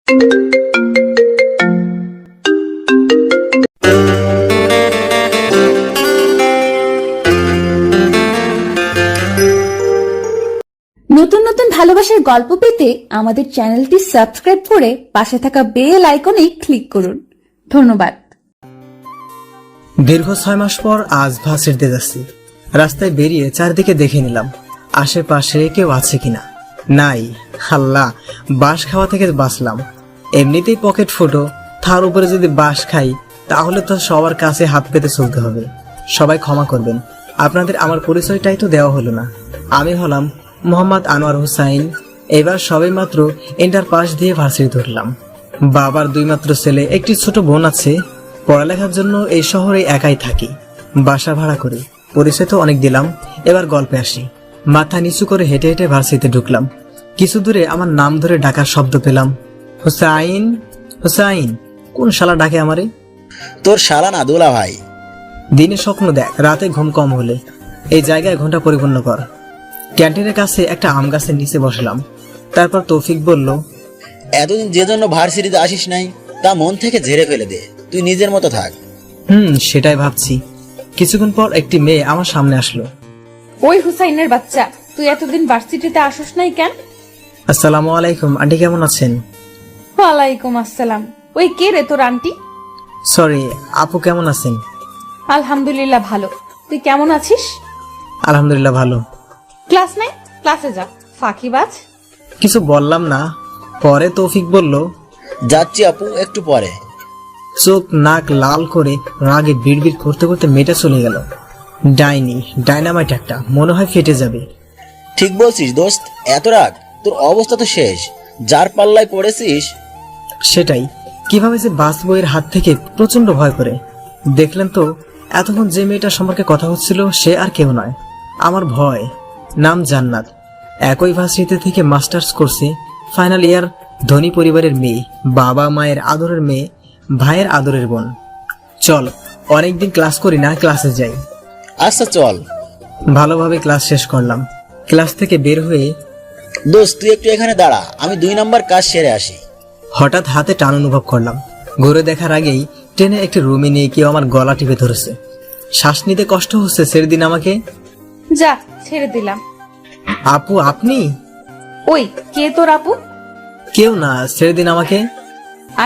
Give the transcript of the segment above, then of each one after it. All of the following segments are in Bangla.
নতুন নতুন ভালোবাসার গল্প পেতে আমাদের চ্যানেলটি সাবস্ক্রাইব করে পাশে থাকা বেল আইকনে ক্লিক করুন। ধন্যবাদ। দীর্ঘ 6 মাস পর আজ ভার্সিটিতে যাচ্ছি। রাস্তায় বেরিয়ে চারদিকে দেখে নিলাম আশেপাশে কেউ আছে কিনা। নাই। আল্লাহ, বাঁশ খাওয়া থেকে বাঁচলাম। এমনিতেই পকেট ফুটো, তার উপরে যদি বাঁশ খাই তাহলে তো সবার কাছে হাত পেতে চলতে হবে। সবাই ক্ষমা করবেন, আপনাদের আমার পরিচয়টাই তো দেওয়া হলো না। আমি হলাম মোহাম্মদ আনোয়ার হোসাইন। এবার সবে মাত্র ইন্টার পাস দিয়ে ভার্সিটি ধরলাম। বাবার 2 মাত্র ছেলে, একটি ছোট বোন আছে। পড়ালেখার জন্য এই শহরে একাই থাকি, বাসা ভাড়া করি। পরিচয় তো অনেক দিলাম, এবার গল্পে আসি। মাথা নিচু করে হেঁটে হেঁটে ভার্সিটিতে ঢুকলাম। কিছু দূরে আমার নাম ধরে ডাকার শব্দ পেলাম। হোসাইন, হোসাইন। কোন শালা ডাকে আমারে? তোর শালা না, দুলা ভাই। দিনে স্বপ্ন দেখ, রাতে ঘুম কম হলে। এই জায়গায় ঘন্টা পরিপূর্ণ কর। ক্যান্টিনের কাছে একটা আম গাছের নিচে বসলাম। তারপর তৌফিক বলল, এতদিন যে জন্য ভার্সিটিতে আসিস নাই তা মন থেকে ঝেড়ে ফেলে দে, তুই নিজের মতো থাক। সেটাই ভাবছি। কিছুক্ষণ পর একটি মেয়ে আমার সামনে আসলো। ওই হুসাইনের বাচ্চা, তুই এতদিন ভার্সিটিতে আসিস নাই কেন? আসসালামু আলাইকুম আন্টি, কেমন আছেন? ওয়ালাইকুম আসসালাম। ওই কে রে তোর আন্টি? সরি, আপু কেমন আছেন? আলহামদুলিল্লাহ ভালো। তুই কেমন আছিস? আলহামদুলিল্লাহ ভালো। ক্লাস নাই? ক্লাসে যা, ফাঁকিবাজ। কিছু বললাম না। পরে তৌফিক বলল, যাচ্ছি আপু, একটু পরে। চোখ নাক লাল করে রাগে বিড়বিড় করতে করতে মেয়েটা চলে গেল। ডাইনি, ডাইনামাইট একটা, মনে হয় ফেটে যাবে। ঠিক বলছিস দোস্ত, এত রাগ, তোর অবস্থা তো শেষ। যার পাল্লায় পড়েছিস। সেটাই, কিভাবে যে বাঁচবো এর হাত থেকে প্রচন্ড ভয় করে। দেখলেন তো, এতক্ষণ যে মেয়েটা সম্পর্কে কথা হচ্ছিল সে আর কেউ নয়, আমার ভয়। নাম জান্নাত। একই ভার্সিটি থেকে মাস্টার্স করছে, ফাইনাল ইয়ার। ধনী পরিবারের মেয়ে, বাবা মায়ের আদরের মেয়ে, ভাইয়ের আদরের বোন। চল, অনেকদিন ক্লাস করি না, ক্লাসে যাই। আচ্ছা চল। ভালোভাবে ক্লাস শেষ করলাম। ক্লাস থেকে বের হয়ে, দোস্ত তুই একটু এখানে দাঁড়া, আমি 2 নাম্বার কাজ সেরে আসি। হঠাৎ হাতে টান অনুভব করলাম। ঘুরে দেখার আগেই ট্রেনে একটি রুমে নিয়ে কেউ আমার গলা টিপে ধরেছে। শ্বাস নিতে কষ্ট হচ্ছে, ছেড়ে দিন আমাকে। যা, ছেড়ে দিলাম। আপু আপনি? ওই কে তোর আপু? কেউ না, ছেড়ে দিন আমাকে।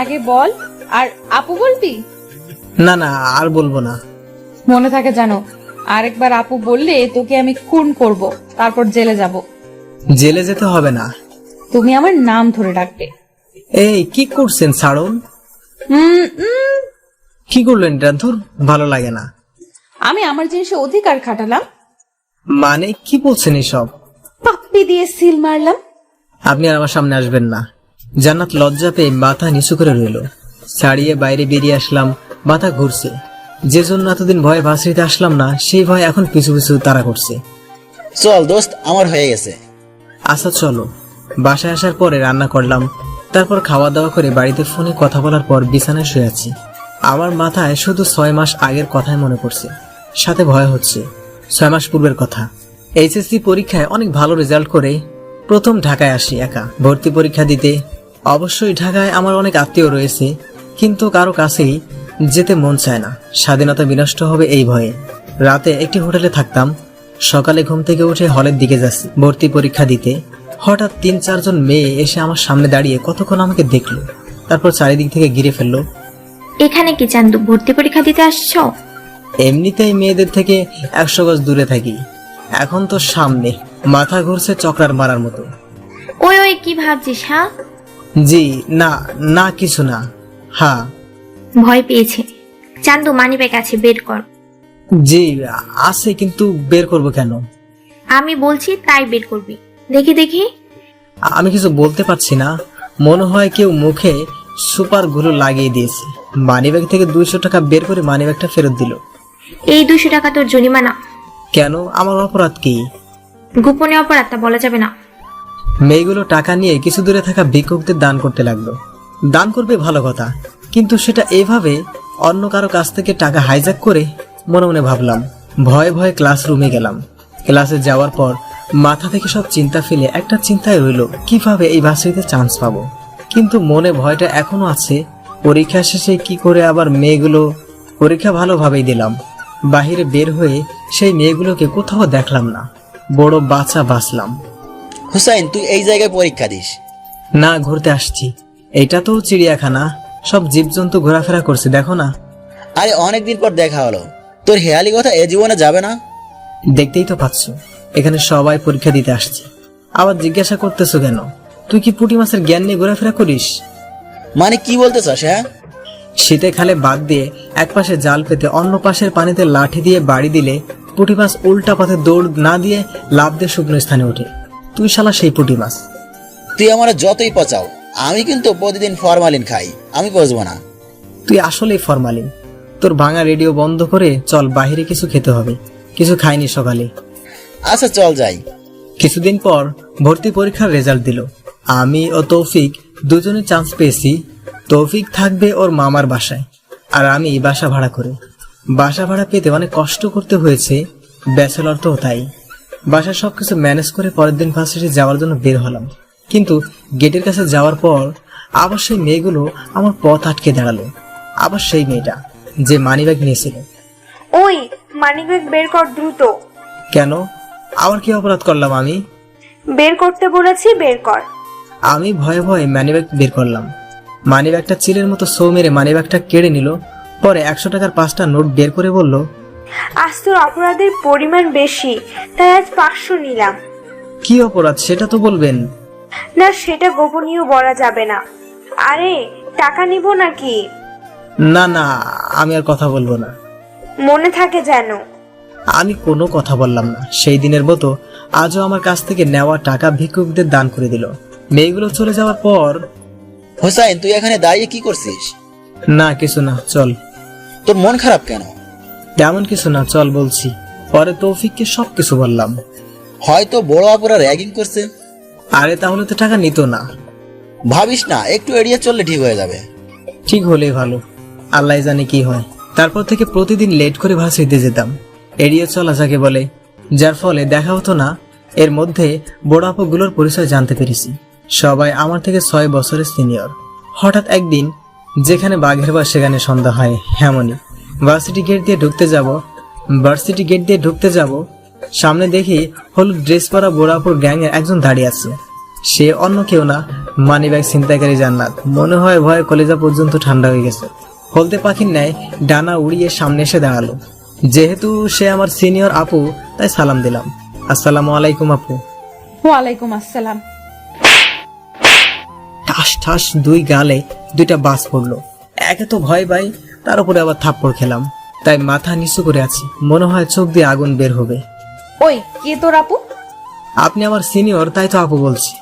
আগে বল, আর আপু বলবি? না না, আর বলবো না। মনে থাকে জানো, আরেকবার আপু বললে তোকে আমি খুন করব, তারপর জেলে যাব। জেলে যেতে হবে না। তুমি আমার নাম ধরে ডাকবে। এই কি করছেন, ছাড়ুন। কি করলেন এটা? ধুর, ভালো লাগে না। আমি আমার জিনিসে অধিকার খাটালাম। মানে কি বলছেন এসব? পাপ্পি দিয়ে সিল মারলাম। আপনি আর আমার সামনে আসবেন না। জান্নাত লজ্জা পেয়ে মাথা নিচু করে রইল। ছাড়িয়ে বাইরে বেরিয়ে আসলাম। মাথা ঘুরছে। যে জন্য এতদিন ভয়ে ভার্সিটিতে আসলাম না, সেই ভয় এখন পিছু পিছু তাড়া করছে। চল দোস্ত, আমার হয়ে গেছে। আচ্ছা চলো। বাসায় আসার পরে রান্না করলাম। তারপর খাওয়া দাওয়া করে বাড়িতে ফোনে কথা বলার পর বিছানায় শুয়ে আছি। আমার মাথায় শুধু 6 মাস আগের কথাই মনে পড়ছে, সাথে ভয় হচ্ছে। 6 মাস পূর্বের কথা। এইচএসসি পরীক্ষায় অনেক ভালো রেজাল্ট করে প্রথম ঢাকায় আসি একা ভর্তি পরীক্ষা দিতে। অবশ্যই ঢাকায় আমার অনেক আত্মীয় রয়েছে, কিন্তু কারো কাছেই যেতে মন চায় না। স্বাধীনতা বিনষ্ট হবে এই ভয়ে। রাতে একটি হোটেলে থাকতাম। সকালে ঘুম থেকে উঠে হলের দিকে যাচ্ছি ভর্তি পরীক্ষা দিতে। হঠাৎ 3-4 জন মেয়ে এসে আমার সামনে দাঁড়িয়ে কতক্ষণ আমাকে দেখলো, তারপর চারিদিক থেকে ঘিরে ফেললো। এখানে কি চান্দু, ভর্তি পরীক্ষা দিতে আসছো? এমনিতেই মেয়েদের থেকে 100 গজ দূরে থাকি, এখন তো সামনে। মাথা ঘুরছে চক্রার মারার মতো। ওই ওই কি ভাবছিস? হ্যাঁ জি না, না কিছু না। হ্যাঁ ভয় পেয়েছে। চান্দু, মানিব্যাগ আছে, বের কর। জি আছে, কিন্তু বের করব কেন? আমি বলছি তাই বের করবি। দেখি দেখি। আমি কিছু বলতে পারছি না। মনে হয় কেউ মুখে সুপার গুলো লাগিয়ে দিয়েছে। মানিব্যাগ থেকে 200 টাকা বের করে মানিব্যাগটা ফেরত দিল। এই 200 টাকা তোর জরিমানা। কেন? আমার অপরাধ কি? গোপনে অপরাধটা বলা যাবে না। মেয়েগুলো টাকা নিয়ে কিছু দূরে থাকা ভিক্ষুকদের দান করতে লাগলো। দান করবে ভালো কথা, কিন্তু সেটা এভাবে অন্য কারো কাছ থেকে টাকা হাইজ্যাক করে। মনে মনে ভাবলাম। ভয়ে ভয়ে ক্লাসরুমে গেলাম। ক্লাসে যাওয়ার পর মাথা থেকে সব চিন্তা ফেলে একটা চিন্তায় রইল, কিভাবে এই ভার্সিটিতে চান্স পাবো, কিন্তু মনে ভয়টা এখনো আছে, পরীক্ষা শেষে কি করে আবার মেয়েগুলো। পরীক্ষা ভালোভাবেই দিলাম, বাহিরে বের হয়ে সেই মেয়েগুলোকে কোথাও দেখলাম না। বড় বাঁচা বাঁচলাম। হুসাইন, তুই এই জায়গায় পরীক্ষা দিস? না, ঘুরতে আসছি। এটা তো চিড়িয়াখানা, সব জীবজন্তু ঘোরাফেরা করছে, দেখো না। আরে অনেকদিন পর দেখা হলো, তোর হেয়ালি কথা এ জীবনে যাবে না? দেখতেই তো পাচ্ছ, এখানে সবাই পরীক্ষা দিতে আসছে। আবার জিজ্ঞাসা করতেছো কেন? তুই কি পুঁটি মাছের জ্ঞান নিয়ে ঘোরাফেরা করিস? মানে কি বলতে চাস? হ্যাঁ, শীতে খালে বাদ দিয়ে এক পাশে জাল পেতে অন্য পাশের পানিতে লাঠি দিয়ে বাড়ি দিলে পুঁটি মাছ উল্টা পথে দৌড় না দিয়ে লাফ দিয়ে শুকনো স্থানে ওঠে। তুই শালা সেই পুঁটি মাছ। তুই আমার যতই পচাও, আমি কিন্তু প্রতিদিন ফরমালিন খাই, আমি বুঝবো না। তুই আসলেই ফরমালিন। তোর ভাঙা রেডিও বন্ধ করে চল, বাইরে কিছু খেতে হবে। কিছু খাইনি সকালে। আচ্ছা চল যাই। কিছুদিন পর ভর্তি পরীক্ষার রেজাল্ট দিল। আমি ও তৌফিক দুজনে চান্স পেয়েছি। তৌফিক থাকবে ওর মামার বাসায়, আর আমি বাসা ভাড়া করে। বাসা ভাড়া পেতে অনেক কষ্ট করতে হয়েছে, ব্যাচেলর তো তাই। বাসায় সবকিছু ম্যানেজ করে পরের দিন ভার্সিটি যাওয়ার জন্য বের হলাম। কিন্তু গেটের কাছে যাওয়ার পর আবার সেই মেয়েগুলো আমার পথ আটকে দাঁড়ালো। আবার সেই মেয়েটা যে মানিব্যাগ নিয়েছিল। ওই মানিব্যাগ বের কর দ্রুত। কেন? আবার কি অপরাধ করলাম আমি? বের করতে বলেছি, বের কর। আমি ভয়ে ভয়ে মানিব্যাগ বের করলাম। মানিব্যাগটা চিলের মতো সৌ মেরে মানিব্যাগটা কেড়ে নিল। পরে 100 টাকার 5টা নোট বের করে বলল, আজ তোর অপরাধের পরিমাণ বেশি, তাই আজ 500 নিলাম। কি অপরাধ সেটা তো বলবেন। না, সেটা গোপনীয় বলা যাবে না। আরে টাকা নিব নাকি? না না, আমি আর কথা বলবো না। মনে থাকে যেন। আমি কোনো কথা বললাম না। সেই দিনের মতো আজও আমার কাছ থেকে নেওয়া টাকা ভিক্ষুকদের দান করে দিল। মেয়েগুলো চলে যাওয়ার পর, হুসাইন, তুই এখানে দাঁড়িয়ে কি করছিস? না কিছু না, চল। তোর মন খারাপ কেন? তেমন কিছু না, চল বলছি। পরে তৌফিককে সবকিছু বললাম। হয়তো বড় আপুরা র্যাগিং করছে। আরে তাহলে তো টাকা নিত না। ভাবিস না, একটু এড়িয়ে চললে ঠিক হয়ে যাবে। ঠিক হলেই ভালো, আল্লাহ জানে কি হয়। তারপর থেকে প্রতিদিন লেট করে ভার্সিটিতে যেতাম, এড়িয়ে চলা যাকে বলে, যার ফলে দেখা হতো না। এর মধ্যে বড় আপুগুলোর পরিচয় জানতে পেরেছি। সবাই আমার থেকে 6 বছরের সিনিয়র। হঠাৎ একদিন যেখানে বাঘের বাস সেখানে সন্ধ্যা হয়, এমনই ভার্সিটি গেট দিয়ে ঢুকতে যাব, সামনে দেখি হলুদ ড্রেস পরা বড় আপুর গ্যাংয়ের একজন দাঁড়িয়ে আছে। সে অন্য কেউ না, মানিব্যাগ ছিনতাইকারী জান্নাত। মনে হয় ভয়ে কলেজা পর্যন্ত ঠান্ডা হয়ে গেছে। হলদে পাখির ন্যায় ডানা উড়িয়ে সামনে এসে দাঁড়ালো। যেহেতু সে আমার সিনিয়র আপু, তাই সালাম দিলাম, আসসালামু আলাইকুম আপু। ওয়ালাইকুম আসসালাম। ঠাস ঠাস 2 গালে 2টা বাস পড়লো। একে তো ভয় পাই, তার উপরে আবার থাপ্পড় খেলাম। তাই মাথা নিচু করে আছি, মনে হয় চোখ দিয়ে আগুন বের হবে। ওই কে তোর আপু? আপনি আমার সিনিয়র, তাই তো আপু বলছি।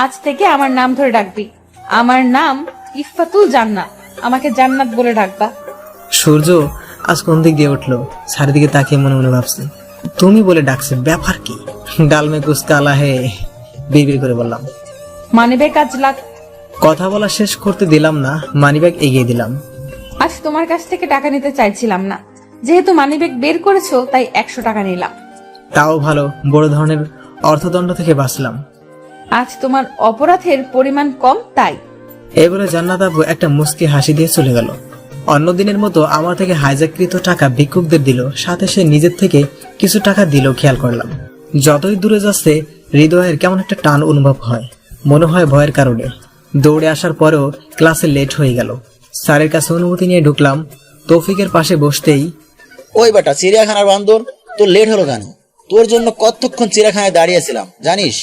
আজ থেকে আমার নাম ধরে ডাকবি। আমার নাম ইফাতুল জান্নাত, আমাকে জান্নাত বলে ডাকবা। সূর্য আজ কোন দিক দিয়ে উঠলো, চারিদিকে তাকিয়ে মনে মনে ভাবছি, তুমি বলে ডাকছে, ব্যাপার কি? ডালমে কুছ কালা হে, বিড়বিড় করে বললাম। মানিব্যাগ আজ কথা বলা শেষ করতে দিলাম না, মানিব্যাগ এগিয়ে দিলাম। আজ তোমার কাছ থেকে টাকা নিতে চাইছিলাম না, যেহেতু মানিব্যাগ বের করেছো তাই 100 টাকা নিলাম। তাও ভালো, বড় ধরনের অর্থদণ্ড থেকে বাঁচলাম। আজ তোমার অপরাধের পরিমাণ কম, তাই। এবারে জান্নাত আপু একটা মুচকি হাসি দিয়ে চলে গেল। অন্যদিনের মতো আমার থেকে হাইজ্যাককৃত টাকা ভিক্ষুকদের দিল, সাথে সে নিজের থেকে কিছু টাকা দিল। খেয়াল করলাম যতই দূরে যাচ্ছে হৃদয়ের কেমন একটা টান অনুভব হয়, মনে হয় ভয়ের কারণে। দৌড়ে আসার পরেও ক্লাসে লেট হয়ে গেল। স্যারের কাছে অনুমতি নিয়ে ঢুকলাম। তৌফিকের পাশে বসতেই, ওই বেটা, চিড়িয়াখানার বান্দর, তোর লেট হলো কেন? তোর জন্য কতক্ষণ চিড়িয়াখানায় দাঁড়িয়েছিলাম জানিস?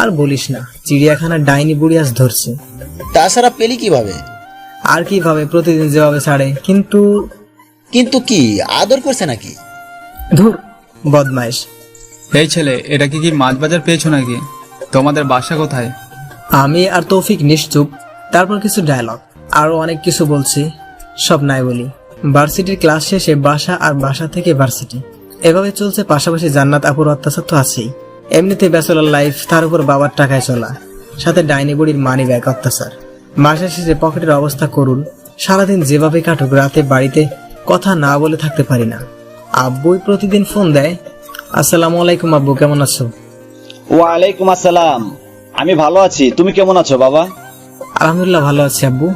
আর বলিস না, চিড়িয়াখানার ডাইনি বুড়ি আজ ধরছে। তাছাড়া পেলি কিভাবে? আর কিভাবে, প্রতিদিন যেভাবে ছাড়ে। কিন্তু কি আদর করছে নাকি? ধুর, বদমাইশ। এই ছেলে, এটা কি মাছ বাজার পেয়েছো নাকি? তোমাদের বাসা কোথায়? আমি আর তৌফিক নিশ্চুপ। তারপর কিছু ডায়লগ, আরো অনেক কিছু বলছি, সব নাই বলি। ভার্সিটির ক্লাস শেষে বাসা, আর বাসা থেকে ভার্সিটি, এভাবে চলছে। পাশাপাশি জান্নাত আপুর অত্যাচার তো আছেই। এমনিতে ব্যাচেলর লাইফ, তার উপর বাবার টাকায় চলা, সাথে ডাইনি বুড়ির মানি ব্যাগ অত্যাচার। মাসের শেষে পকেটের অবস্থা করুন। সারাদিন যেভাবে কাটুক, রাতে বাড়িতে কথা না বলে থাকতে পারি না। আব্বুই প্রতিদিন ফোন দেয়, আসসালামু আলাইকুম আব্বু, কেমন আছো? ওয়ালাইকুম আসসালাম। আমি ভালো আছি, তুমি কেমন আছো বাবা? আলহামদুলিল্লাহ ভালো আছি আব্বু।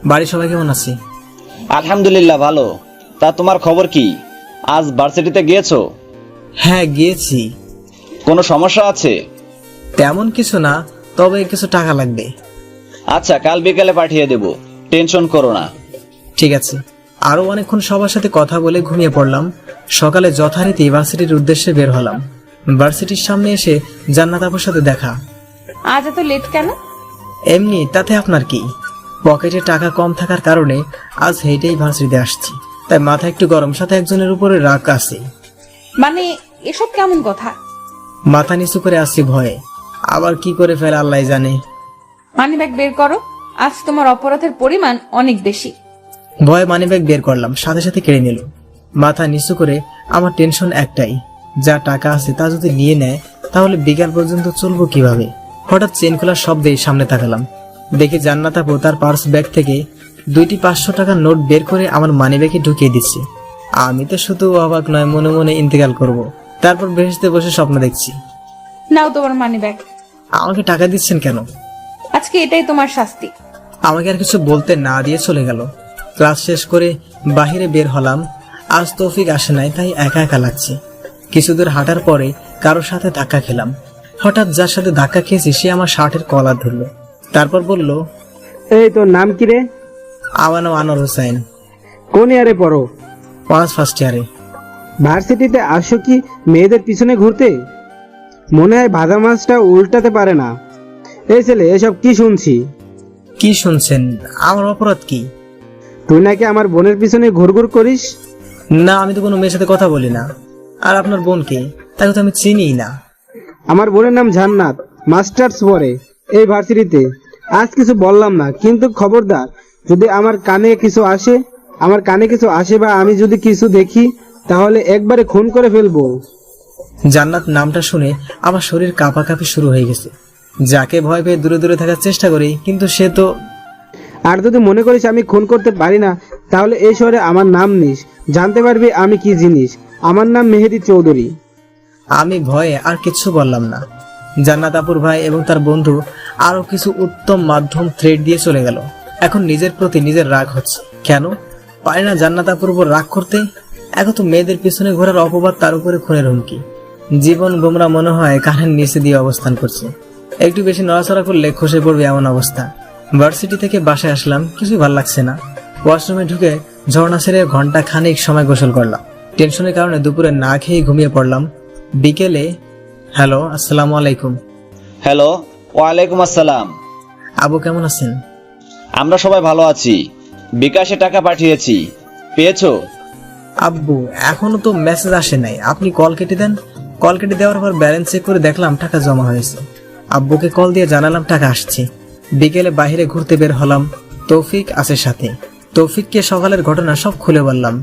বাড়ির সবাই কেমন আছে? আলহামদুলিল্লাহ ভালো। তা তোমার খবর কি? আজ ভার্সিটিতে গিয়েছো? হ্যাঁ গিয়েছি। কোনো সমস্যা আছে? তেমন কিছু না, তবে কিছু টাকা লাগবে। আচ্ছা, কাল বিকেলে পাঠিয়ে দেব, টেনশন করো না। ঠিক আছে। আরো অনেকক্ষণ সবার সাথে কথা বলে ঘুমিয়ে পড়লাম। সকালে যথারীতি ভার্সিটির উদ্দেশ্যে বের হলাম। ভার্সিটির সামনে এসে জান্নাত আপুর সাথে দেখা। আজ এত লেট কেন? এমনি, তাতে আপনার কি? পকেটে টাকা কম থাকার কারণে আজ হেঁটেই ভার্সিটিতে আসছি, তাই মাথা একটু গরম, সাথে একজনের উপরে রাগ আছে। মানে এসব কেমন কথা? মাথা নিচু করে আসছি ভয়ে, আবার কি করে ফেলে আল্লাহ জানে। মানিব্যাগ বের করো, আজ তোমার অপরাধের পরিমাণ অনেক বেশি। ভয়ে মানিব্যাগ বের করলাম, সাথে সাথে কেড়ে নিল। মাথা নিচু করে আমার টেনশন একটাই, যা টাকা আছে তা যদি নিয়ে নেয় তাহলে বিকাল পর্যন্ত চলবো কিভাবে। হঠাৎ চেন খোলার শব্দে সামনে তাকালাম, দেখি জান্নাত আপু তার পার্স ব্যাগ থেকে 2টি 500 টাকার নোট বের করে আমার মানিব্যাগে ঢুকিয়ে দিচ্ছে। আমি তো শুধু অবাক নয়, মনে মনে ইন্তেকাল করব। তারপর বেহেশতে বসে স্বপ্ন দেখছি। নাও তোমার মানিব্যাগ। আমাকে টাকা দিচ্ছেন কেন? আজকে এটাই তোমার শাস্তি। আমাকে আর কিছু বলতে না দিয়ে চলে গেল। ক্লাস শেষ করে বাহিরে বের হলাম। আজ তৌফিক আসে নাই, তাই একা একা লাগছে। কিছুদূর হাঁটার পরে কারোর সাথে ধাক্কা খেলাম। হঠাৎ যার সাথে ধাক্কা খেয়েছি সে আমার শার্টের কলার ধরল, তারপর বলল, এই তোর নাম কি রে? আমার নাম আনোয়ার হোসেন। কোন ইয়ারে পড়ো? অনার্স ফার্স্ট ইয়ারে। ভার্সিটিতে আসো কি মেয়েদের পিছনে ঘুরতে? মনে হয় ভাজা মাছটা উল্টাতে পারে না। এই ছেলে, এসব কি শুনছি? কি শুনছেন? আমার অপরাধ কি? তুই নাকি আমার বোনের পিছনে ঘুরঘুর করিস? না, আমি তো কোনো মেয়ের সাথে কথা বলি না। আর আপনার বোনকে, তাকে তো আমি চিনিই না। আমার বোনের নাম জান্নাত, মাস্টার্স পড়ে এই ভার্সিটিতে। আজ কিছু বললাম না, কিন্তু খবরদার যদি আমার কানে কিছু আসে বা আমি যদি কিছু দেখি তাহলে একবারে খুন করে ফেলবো। জান্নাত নামটা শুনে আমার শরীর কাঁপাকাঁপি শুরু হয়ে গেছে। যাকে ভয় পেয়ে দূরে দূরে থাকার চেষ্টা করি, কিন্তু সে তো। আর যদি মনে করিস আমি খুন করতে পারি না, তাহলে এই শহরে আমার নাম নিস, জানতে পারবি আমি কি জিনিস। আমার নাম মেহেদি চৌধুরী। আমি ভয়ে আর কিছু বললাম না। জান্নাত আপুর ভাই এবং তার বন্ধু আরো কিছু উত্তম মাধ্যম থ্রেড দিয়ে চলে গেল। এখন নিজের প্রতি নিজের রাগ হচ্ছে। কেন পারি না জান্নাত আপুর উপর রাগ করতে? এখন তো মেয়েদের পিছনে ঘোরার অপবাদ, তার উপরে খুনের হুমকি। জীবন গোমরা মনে হয় কানের নিচে দিয়ে অবস্থান করছে। একটু বেশি নড়াচড়া করলে খসে পড়বে এমন অবস্থা। ভার্সিটি থেকে বাসায় আসলাম, কিছুই ভাল লাগছে না। ওয়াশরুমে ঢুকে ঝর্ণা ছেড়ে ঘন্টা খানিক সময় গোসল করলাম। টেনশনের কারণে দুপুরে না খেয়ে ঘুমিয়ে পড়লাম। বিকেলে, হ্যালো, আসসালামু আলাইকুম। হ্যালো, ওয়ালাইকুম আসসালাম। আবু কেমন আছেন? আমরা সবাই ভালো আছি। বিকাশে টাকা পাঠিয়েছি, পেয়েছো? আব্বু, এখনো তো মেসেজ আসে নাই। আপনি কল কেটে দেন। কল কেটে দেওয়ার পর ব্যালেন্স চেক করে দেখলাম টাকা জমা হয়েছে। আব্বুকে কল দিয়ে জানালাম টাকা আসছে। বিকেলে বাইরে ঘুরতে বের হলাম, তৌফিক আছে সাথে। তৌফিককে সকালের ঘটনা সব খুলে বললাম।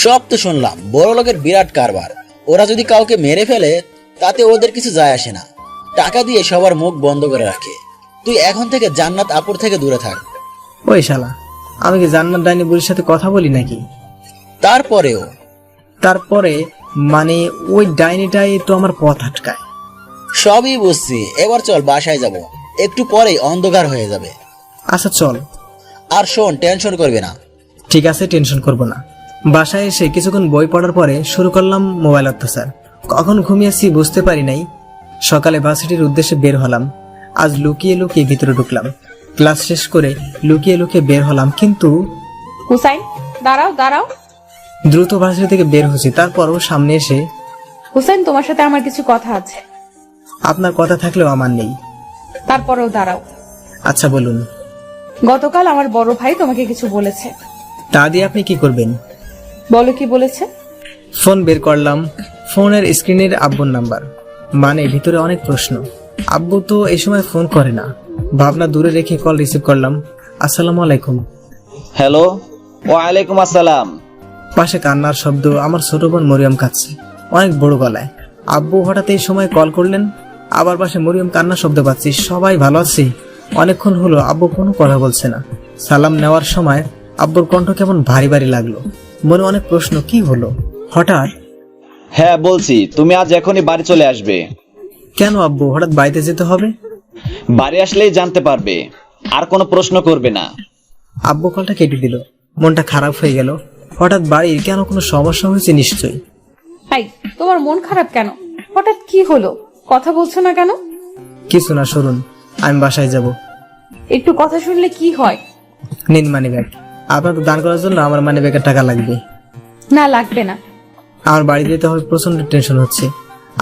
সব তো শুনলাম, বড় লোকের বিরাট কারবার। ওরা যদি কাউকে মেরে ফেলে তাতে ওদের কিছু যায় আসে না, টাকা দিয়ে সবার মুখ বন্ধ করে রাখে। তুই এখন থেকে জান্নাত আপুর থেকে দূরে থাক। ওই শালা, আমি কি জান্নাত ডাইনি বুড়ির সাথে কথা বলি নাকি? তারপরে মানে ওই ডাইনিটাই তো আমার পথ আটকায়। সবই বুঝছি, এবার চল বাসায় যাব, একটু পরেই অন্ধকার হয়ে যাবে। আচ্ছা চল। আর শোন, টেনশন করবে না। ঠিক আছে, টেনশন করব না। বাসায় এসে কিছুক্ষণ বই পড়ার পরে শুরু করলাম মোবাইল অত্যাচার। কখন ঘুমিয়েছি বুঝতে পারি নাই। সকালে ভার্সিটির উদ্দেশ্যে বের হলাম। আজ লুকিয়ে লুকিয়ে ভিতরে ঢুকলাম। ক্লাস শেষ করে লুকিয়ে লুকিয়ে বের হলাম, কিন্তু হুসাইন, দাঁড়াও দাঁড়াও। দ্রুত ভার্সিটি থেকে বের হয়েছি। তারপরও সামনে এসে, হুসাইন, তোমার সাথে আমার কিছু কথা আছে। আপনার কথা থাকলেও আমার নেই। তারপরেও দাঁড়াও। আচ্ছা বলুন। গতকাল আমার বড় ভাই তোমাকে কিছু বলেছে। তা দিয়ে আপনি কি করবেন? বলো কি বলেছে। ফোন বের করলাম। ফোনের স্ক্রিনের আব্বুর নাম্বার, মানে ভিতরে অনেক প্রশ্ন। আব্বু তো এই সময় ফোন করে না। ভাবনা দূরে রেখে কল রিসিভ করলাম। আসসালামু আলাইকুম। হ্যালো, ওয়ালাইকুম আসসালাম। পাশে কান্নার শব্দ। আমার ছোট বোন মরিয়ম কাঁদছে অনেক বড় গলায়। আব্বু হঠাৎ এই সময় কল করলেন। আবার পাশে মরিয়ম কান্নার শব্দ পাচ্ছি। সবাই ভালো আছে? অনেকক্ষণ হলো আব্বু কোনো কথা বলছে না। সালাম নেওয়ার সময় আব্বুর কণ্ঠ কেমন ভারী ভারী লাগলো। মনে অনেক প্রশ্ন, কি হলো হঠাৎ? হ্যাঁ বলছি, তুমি আজ এখনই বাড়ি চলে আসবে। কেন আব্বু, হঠাৎ বাড়িতে যেতে হবে? বাড়ি আসলেই জানতে পারবে। আর কোনো প্রশ্ন করবে না। আব্বু কলটা কেটে দিল। মনটা খারাপ হয়ে গেল। হঠাৎ বাড়ির কেন কোনো সমস্যা হয়েছে নিশ্চয়ই। হাই, তোমার মন খারাপ কেন? হঠাৎ কি হলো? কথা বলছো না কেন? কিছু না, সরুন, আমি বাসায় যাব। একটু কথা শুনলে কি হয়? নিন মানি ব্যাগ। আপনার তো দান করার জন্য আমার মানি ব্যাগের টাকা লাগবে। না, লাগবে না। আমার বাড়ি যেতে হবে, প্রচন্ড টেনশন হচ্ছে।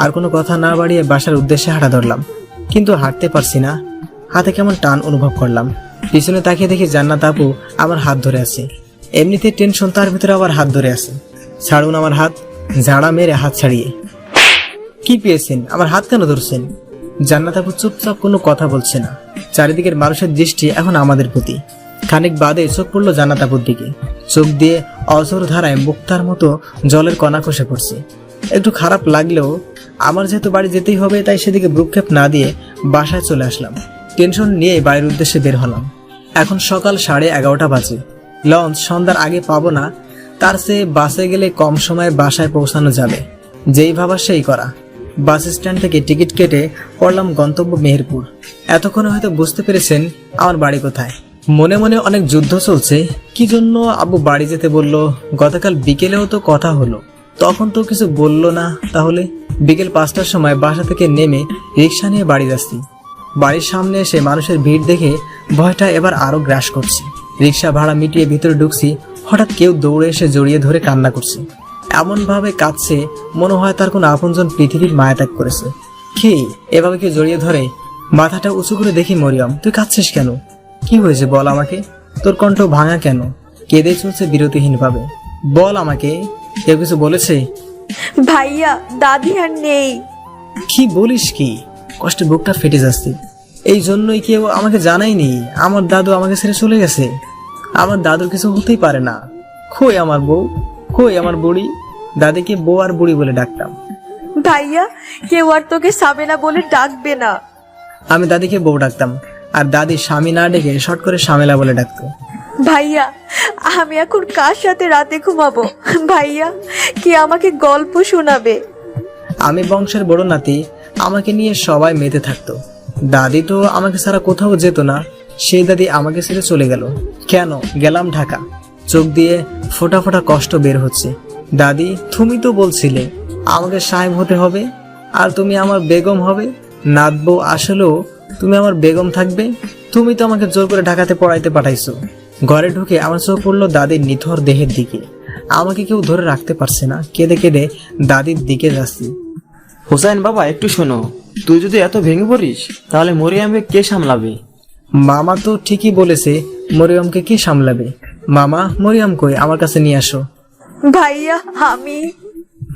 আর কোনো কথা না বাড়িয়ে বাসার উদ্দেশ্যে হাঁটা ধরলাম, কিন্তু হাঁটতে পারছি না। হাতে কেমন টান অনুভব করলাম। পিছনে তাকিয়ে দেখি জান্নাত আপু আমার হাত ধরে আছে। এমনিতে টেনশন, তার ভিতরে আবার হাত ধরে আছে। ছাড়ুন আমার হাত। ঝাড়া মেরে হাত ছাড়িয়ে। কি পেয়েছেন? আমার হাত কেন ধরছেন? জান্নাত আপু চুপচাপ, কোনো কথা বলছে না। চারিদিকের মানুষের দৃষ্টি এখন আমাদের প্রতি। খানিক বাদে চোখ পড়লো জান্নাত আপুর দিকে। চোখ দিয়ে অঝোর ধারায় মুক্তার মতো জলের কণা খসে পড়ছে। একটু খারাপ লাগলেও আমার যেহেতু বাড়ি যেতেই হবে, তাই সেদিকে ভ্রুক্ষেপ না দিয়ে বাসায় চলে আসলাম। টেনশন নিয়ে বাড়ির উদ্দেশ্যে বের হলাম। এখন সকাল 11:30 বাজে। লঞ্চ সন্ধ্যার আগে পাবো না, তার চেয়ে বাসে গেলে কম সময়ে বাসায় পৌঁছানো যাবে। যেই ভাবা সেই করা। বাস স্ট্যান্ড থেকে টিকিট কেটে পড়লাম গন্তব্য মেহেরপুর। এতক্ষণে হয়তো বুঝতে পেরেছেন আমার বাড়ি কোথায়। মনে মনে অনেক যুদ্ধ চলছে। কি জন্য আব্বু বাড়ি যেতে বলল? গতকাল বিকেলেও তো কথা হলো, তখন তো কিছু বললো না। তাহলে বিকেল 5টার সময় বাসা থেকে নেমে রিক্সা নিয়ে বাড়ি যাচ্ছি। বাড়ির সামনে এসে মানুষের ভিড় দেখে ভয়টা এবার আরো গ্রাস করছে। রিক্সা ভাড়া মিটিয়ে ভিতরে ঢুকছি, হঠাৎ কেউ দৌড়ে এসে জড়িয়ে ধরে কান্না করছে। এমন ভাবে কাঁদছে মনে হয় তার কোনো আপনজন পৃথিবীর মায়া ত্যাগ করেছে। কি এভাবে কেউ জড়িয়ে ধরে? মাথাটা উঁচু করে দেখি মরিয়ম। তুই কাঁদছিস কেন? কি হয়েছে বল আমাকে। তোর কণ্ঠ ভাঙা কেন? কেঁদে চলছে বিরতিহীন ভাবে। বল আমাকে, কেউ কিছু বলেছে? ভাইয়া, দাদি আর নেই। কি বলিস কি? কষ্টে বুকটা ফেটে যাচ্ছে। এই জন্যই কেউ আমাকে জানায়নি আমার দাদু আমাকে ছেড়ে চলে গেছে। আমার দাদুর কিছু হতেই পারে না। কই আমার বউ, কই আমার বুড়ি? দাদিকে বউ আর বুড়ি বলে ডাকতাম। ভাইয়া, কেউ আর তোকে সাবেনা বলে ডাকবে না। আমি দাদিকে বউ ডাকতাম, আর দাদি স্বামী না ডেকে শর্ট করে শামেলা বলে ডাকতো। ভাইয়া, আমি এখন কার সাথে রাতে ঘুমাবো? ভাইয়া, কে আমাকে গল্প শোনাবে? আমি বংশের বড় নাতি, আমাকে নিয়ে সবাই মেতে থাকতো। দাদি তো আমাকে ছাড়া কোথাও যেত না। সেই দাদি আমাকে ছেড়ে চলে গেল। কেন গেলাম? ঢাকা। চোখ দিয়ে ফোটা ফোটা কষ্ট বের হচ্ছে। দাদি, তুমি তো বলছিলে আমাকে সাহেব হতে হবে, আর তুমি আমার বেগম হবে। নাতবো, আসলেও তুমি আমার বেগম থাকবে। তুমি তো আমাকে জোর করে ঢাকাতে পড়াইতে পাঠাইছো। ঘরে ঢুকে আমার চোখ পড়লো দাদির নিথর দেহের দিকে। আমাকে কেউ ধরে রাখতে পারছে না। কেঁদে কেঁদে দাদির দিকে যাচ্ছি। হোসাইন বাবা, একটু শোনো। তুই যদি এত ভেঙে পড়িস তাহলে মরিয়ামকে কে সামলাবে? মামা তো ঠিকই বলেছে, মরিয়মকে কি সামলাবে। মামা, মরিয়ম কই? আমার কাছে নিয়ে আসো। ভাইয়া, আমি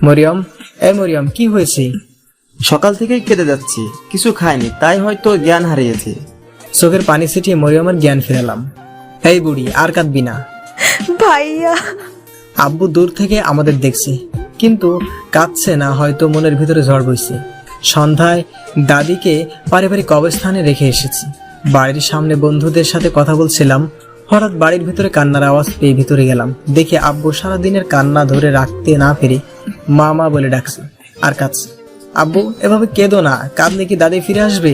মরিয়ম, মরিয়ম, কি হয়েছে? সকাল থেকেই কেঁদে যাচ্ছি, কিছু খায়নি, তাই হয়তো জ্ঞান হারিয়েছে। চোখের পানি ছিটিয়ে মরিয়মের জ্ঞান ফেরালাম। এই বুড়ি, আর কাঁদবি না। ভাইয়া। আব্বু দূর থেকে আমাদের দেখছে, কিন্তু কাঁদছে না, হয়তো মনের ভিতরে ঝড় বইছে। সন্ধ্যায় দাদিকে পারিবারিক কবরস্থানে রেখে এসেছি। বাড়ির সামনে বন্ধুদের সাথে কথা বলছিলাম, হঠাৎ বাড়ির ভিতরে কান্নার আওয়াজ পেয়ে ভিতরে গেলাম। দেখে আব্বু সারাদিনের কান্না ধরে রাখতে না পেরে মামা বলে ডাকছে আর কাঁদছে। আব্বু, এভাবে কেঁদো না, কাঁদলে কি দাদি ফিরে আসবে?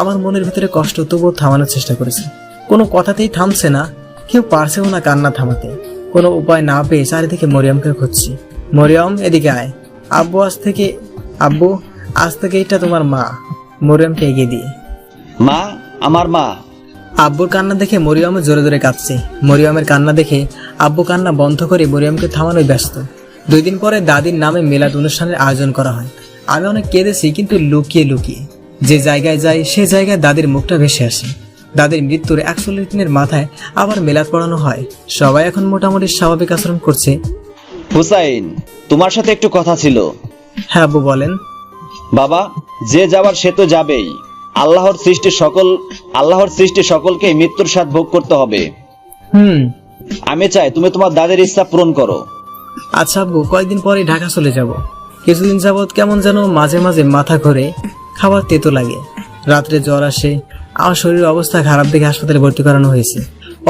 আমার মনের ভিতরে কষ্ট, তবুও থামানোর চেষ্টা করেছে। কোনো কথাতেই থামছে না, কেউ পারছেও না কান্না থামাতে। কোনো উপায় না পেয়ে চারিদিকে মরিয়মকে খুঁজছি। মরিয়ম, এদিকে আয়। আব্বু, আজ থেকে এটা তোমার মা। মরিয়মকে এগিয়ে দিয়ে। মা, আমার মা। আব্বুর কান্না দেখে মরিয়ম জোরে জোরে কাঁদছে। মরিয়মের কান্না দেখে আব্বু কান্না বন্ধ করে মরিয়মকে থামানোয় ব্যস্ত। 2 দিন পরে দাদির নামে মিলাদ অনুষ্ঠানের আয়োজন করা হয়। আমি অনেক কেঁদেছি, কিন্তু লুকিয়ে লুকিয়ে। যে জায়গায় যাই সে জায়গায় দাদির মুখটা ভেসে আসে। দাদির মৃত্যুর 41 দিনের মাথায় আবার মিলাদ পড়ানো হয়। সবাই এখন মোটামুটি স্বাভাবিক আচরণ করছে। হুসাইন, তোমার সাথে একটু কথা ছিল। হ্যাঁ আব্বু, বলেন। বাবা, যে যাবার সে তো যাবেই। আল্লাহর সৃষ্টি সকলকে মৃত্যুর স্বাদ ভোগ করতে হবে। আমি চাই তুমি তোমার দাদির ইচ্ছা পূরণ করো। আচ্ছা আব্বু, কয়েকদিন পরে ঢাকা চলে যাব। কিছুদিন যাবৎ কেমন যেন মাঝে মাঝে মাথা ঘোরে, খাবার তেতো লাগে, রাত্রে জ্বর আসে। আমার শরীরের অবস্থা খারাপ দেখে হাসপাতালে ভর্তি করানো হয়েছে।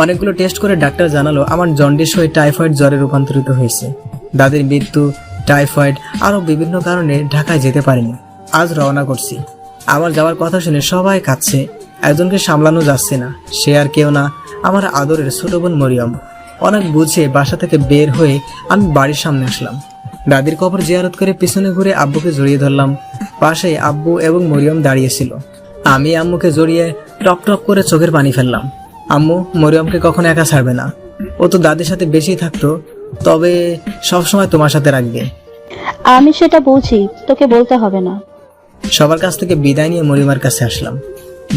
অনেকগুলো টেস্ট করে ডাক্তার জানালো আমার জন্ডিস হয়ে টাইফয়েড জ্বরে রূপান্তরিত হয়েছে। দাদির মৃত্যু, টাইফয়েড, আরো বিভিন্ন কারণে ঢাকায় যেতে পারিনি। আজ রওনা করছি। আমার যাওয়ার কথা শুনে সবাই কাঁদছে। একজনকে সামলানো যাচ্ছে না, সে আর কেউ না, আমার আদরের ছোট বোন মরিয়ম। অনেক বুঝে বাসা থেকে বের হয়ে আমি বাড়ির সামনে আসলাম। দাদির কবর জিয়ারত করে পিছনে ঘুরে আব্বুকে জড়িয়ে ধরলাম। পাশে আব্বু এবং মরিয়ম দাঁড়িয়েছিল। আমি আম্মুকে জড়িয়ে টপ টপ করে চোখের পানি ফেললাম। আম্মু মরিয়মকে কখনো একা ছাড়বে না, ও তো দাদির সাথে বেশি থাকতো, তবে সবসময় তোমার সাথে রাখবে। আমি সেটা বুঝি, তোকে বলতে হবে না। সবার কাছ থেকে বিদায় নিয়ে মরিয়মের কাছে আসলাম।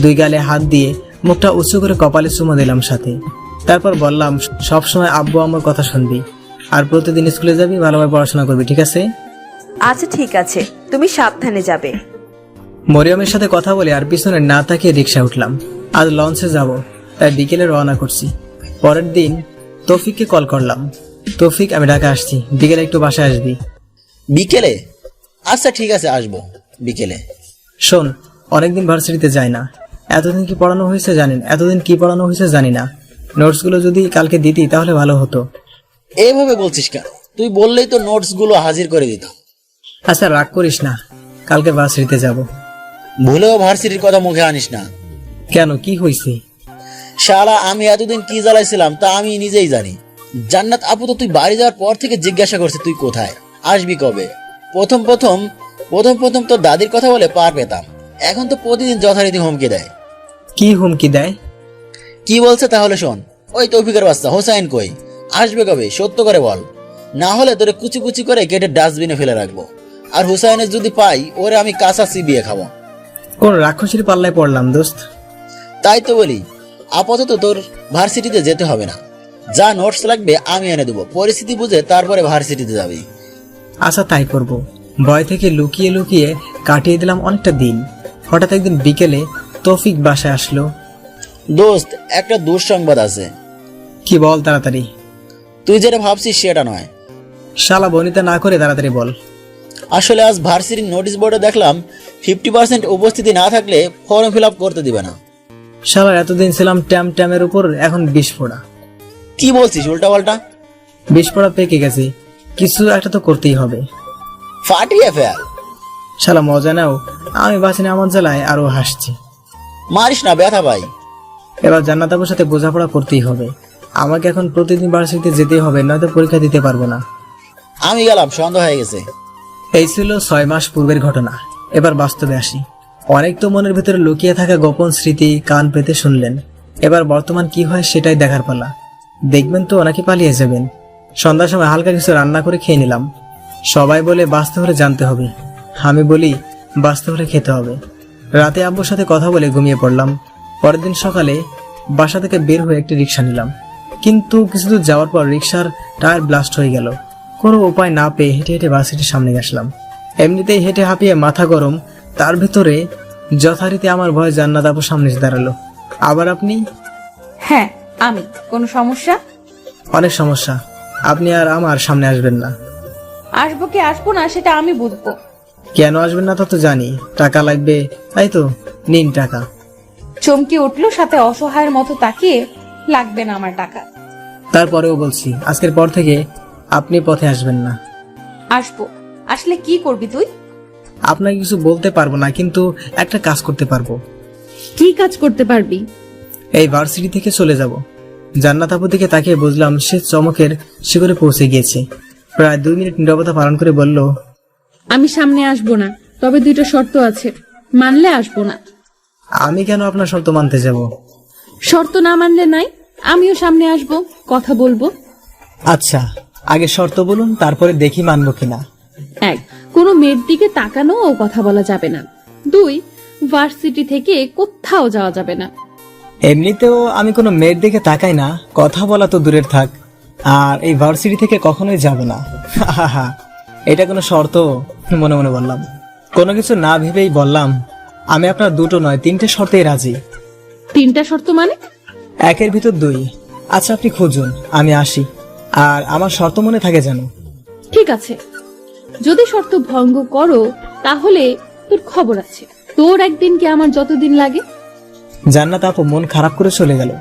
দুই গালে হাত দিয়ে মুখটা উঁচু করে কপালে চুমো দিলাম সাথে। তারপর বললাম, সবসময় আব্বু আমার কথা শুনবি, আর প্রতিদিন স্কুলে যাবি, ভালোভাবে পড়াশোনা করবি, ঠিক আছে? আচ্ছা ঠিক আছে, তুমি সাবধানে যাবে। মরিয়মের সাথে কথা বলে আর পিছনে না তাকিয়ে রিক্সা উঠলাম। আজ লঞ্চে যাব, তাই বিকেলে রওনা করছি। পরের দিন তৌফিককে কল করলাম। তৌফিক, আমি ঢাকা আসছি, বিকেলে একটু বাসায় আসবি। বিকেলে? আচ্ছা ঠিক আছে, আসবো বিকেলে। শোন, অনেকদিন ভার্সিটিতে যাই না, এতদিন কি পড়ানো হয়েছে জানি না। নোটসগুলো যদি কালকে দিতি তাহলে ভালো হতো। এইভাবে বলছিস কেন? তুই বললেই তো নোটস গুলো হাজির করে দিতাম। আচ্ছা রাগ করিস না, কালকে ভার্সিটিতে যাব। ভুলেও ভার্সিটির কথা মুখে আনিস না। কেন, কি হয়েছে? শালা, আমি এতদিন কি জ্বালাইছিলাম তা আমি নিজেই জানি। জান্নাত আপু তো তুই বাড়ি যাওয়ার পর থেকে জিজ্ঞাসা করছে তুই কোথায়, আসবি কবে। প্রথম তোর দাদির কথা বলে পার পেতাম, এখন তো প্রতিদিন যথারীতি হুমকি দেয়। কি হুমকি দেয়? কি বলছে তাহলে শোন। ওই তৌফিকের বাচ্চা হোসাইন কই, আসবে কবে, সত্য করে বল, না হলে তোরে কুচি কুচি করে কেটে ডাস্টবিনে ফেলে রাখবো। আর হুসাইনের যদি পাই, ওরে আমি কাঁচা চিবিয়ে খাবো। কোন রাক্ষসীর পাল্লায় পড়লাম দোস্ত? তাই তো বলি, আপাতত তোর ভার্সিটিতে যেতে হবে না, যা নোটস লাগবে আমি এনে দেবো, পরিস্থিতি বুঝে তারপরে ভার্সিটিতে যাবি। আচ্ছা তাই করব। ভয় থেকে লুকিয়ে লুকিয়ে কাটিয়ে দিলাম অনেকটা দিন। হঠাৎ একদিন বিকেলে তৌফিক বাসায় আসলো। দোস্ত, একটা দুঃসংবাদ আছে। কি বল তাড়াতাড়ি। তুই যেটা ভাবছিস সেটা নয়। শালা বনিতা না করে তাড়াতাড়ি বল। আসলে আজ ভার্সিটির নোটিশ বোর্ডে দেখলাম 50% উপস্থিতি না থাকলে ফর্ম ফিল আপ করতে দিবে না। শালার এতদিন ছিলাম ট্যামের উপর, এখন বিস্ফোড়া। কি বলছিস উল্টা পাল্টা? বিস্ফোড়া পেকে গেছি, কিছু একটা তো করতেই হবে। ফাটিয়ে ফেল। শালা মজা নাও, আমি বাঁচিনি আমার জ্বালায় আরো হাসছি। মারিস না, ব্যথা পাই। এবার জান্নাত আপুর সাথে বোঝাপড়া করতেই হবে। আমাকে এখন প্রতিদিন ভার্সিটিতে যেতেই হবে, নয়তো পরীক্ষা দিতে পারবো না। আমি গেলাম, সন্ধ্যা হয়ে গেছে। এই ছিল 6 মাস পূর্বের ঘটনা। এবার বাস্তবে আসি। অনেক তো মনের ভিতরে লুকিয়ে থাকা গোপন স্মৃতি কান পেতে শুনলেন। এবার বর্তমান কি হয় সেটাই দেখার পালা। দেখবেন তো নাকি পালিয়ে যাবেন। সন্ধ্যার সময় হালকা কিছু রান্না করে খেয়ে নিলাম। সবাই বলে বাঁচতে হলে জানতে হবে, আমি বলি বাঁচতে হলে খেতে হবে। রাতে আব্বুর সাথে কথা বলে ঘুমিয়ে পড়লাম। পরের দিন সকালে বাসা থেকে বের হয়ে একটি রিক্সা নিলাম, কিন্তু কিছুদূর যাওয়ার পর রিক্সার টায়ার ব্লাস্ট হয়ে গেল। কোনো উপায় না পেয়ে হেঁটে হেঁটে ভার্সিটির সামনে আসলাম। এমনিতেই হেঁটে হাঁপিয়ে মাথা গরম, তার ভিতরে যথারীতি আমার ভয় জান্নাত আপুর সামনে এসে দাঁড়ালো। আবার আপনি? হ্যাঁ আমি। কোনো সমস্যা? অনেক সমস্যা, আপনি আর আমার সামনে আসবেন না। আসবো কি আসবো না সেটা আমি বুঝবো। কেন আসবেন না তা তো জানি, টাকা লাগবে, তাই তো নিন টাকা। চমকে উঠলো, সাথে অসহায়ের মতো তাকিয়ে, লাগবে না আমার টাকা। তারপরেও বলছি, আজকের পর থেকে আপনি পথে আসবেন না। আসবো। আসলে কি করবি তুই? আপনাকে কিছু বলতে পারবো না, কিন্তু একটা কাজ করতে পারবো। কি কাজ করতে পারবি? এই ভার্সিটি থেকে চলে যাব। জান্নাত আপুর দিকে তাকিয়ে বুঝলাম সে চমকের শিখরে পৌঁছে গিয়েছে। প্রায় 2 মিনিট নীরবতা পালন করে বলল, আমি সামনে আসবো না, তবে 2টা শর্ত আছে, মানলে আসবো না। আমি কেন আপনার শর্ত মানতে যাব? শর্ত না মানলে নাই, আমিও সামনে আসবো, কথা বলবো। আচ্ছা, আগে শর্ত বলুন, তারপরে দেখি মানবো কিনা। 1, কোনো মেয়ের দিকে তাকানো ও কথা বলা যাবে না। 2, ভার্সিটি থেকে কোথাও যাওয়া যাবে না। এমনিতেও আমি কোনো মেয়ের দিকে তাকাই না, কথা বলা তো দূরের থাক। আর এই ভার্সিটি থেকে কখনোই যাব না। এটা কোনো শর্ত? মনে মনে বললাম। কোনো কিছু না ভেবেই বললাম, আমি আপনার 2টো নয় 3টে শর্তেই রাজি। 3টা শর্ত মানে? 1-এর ভিতর 2। আচ্ছা আপনি খুঁজুন, আমি আসি। আর আমার শর্ত মনে থাকে যেন। ঠিক আছে, যদি শর্ত ভঙ্গ করো তাহলে তোর খবর আছে। তোর একদিন কি আমার যতদিন লাগে। জান্নাত আপু মন খারাপ করে চলে গেল,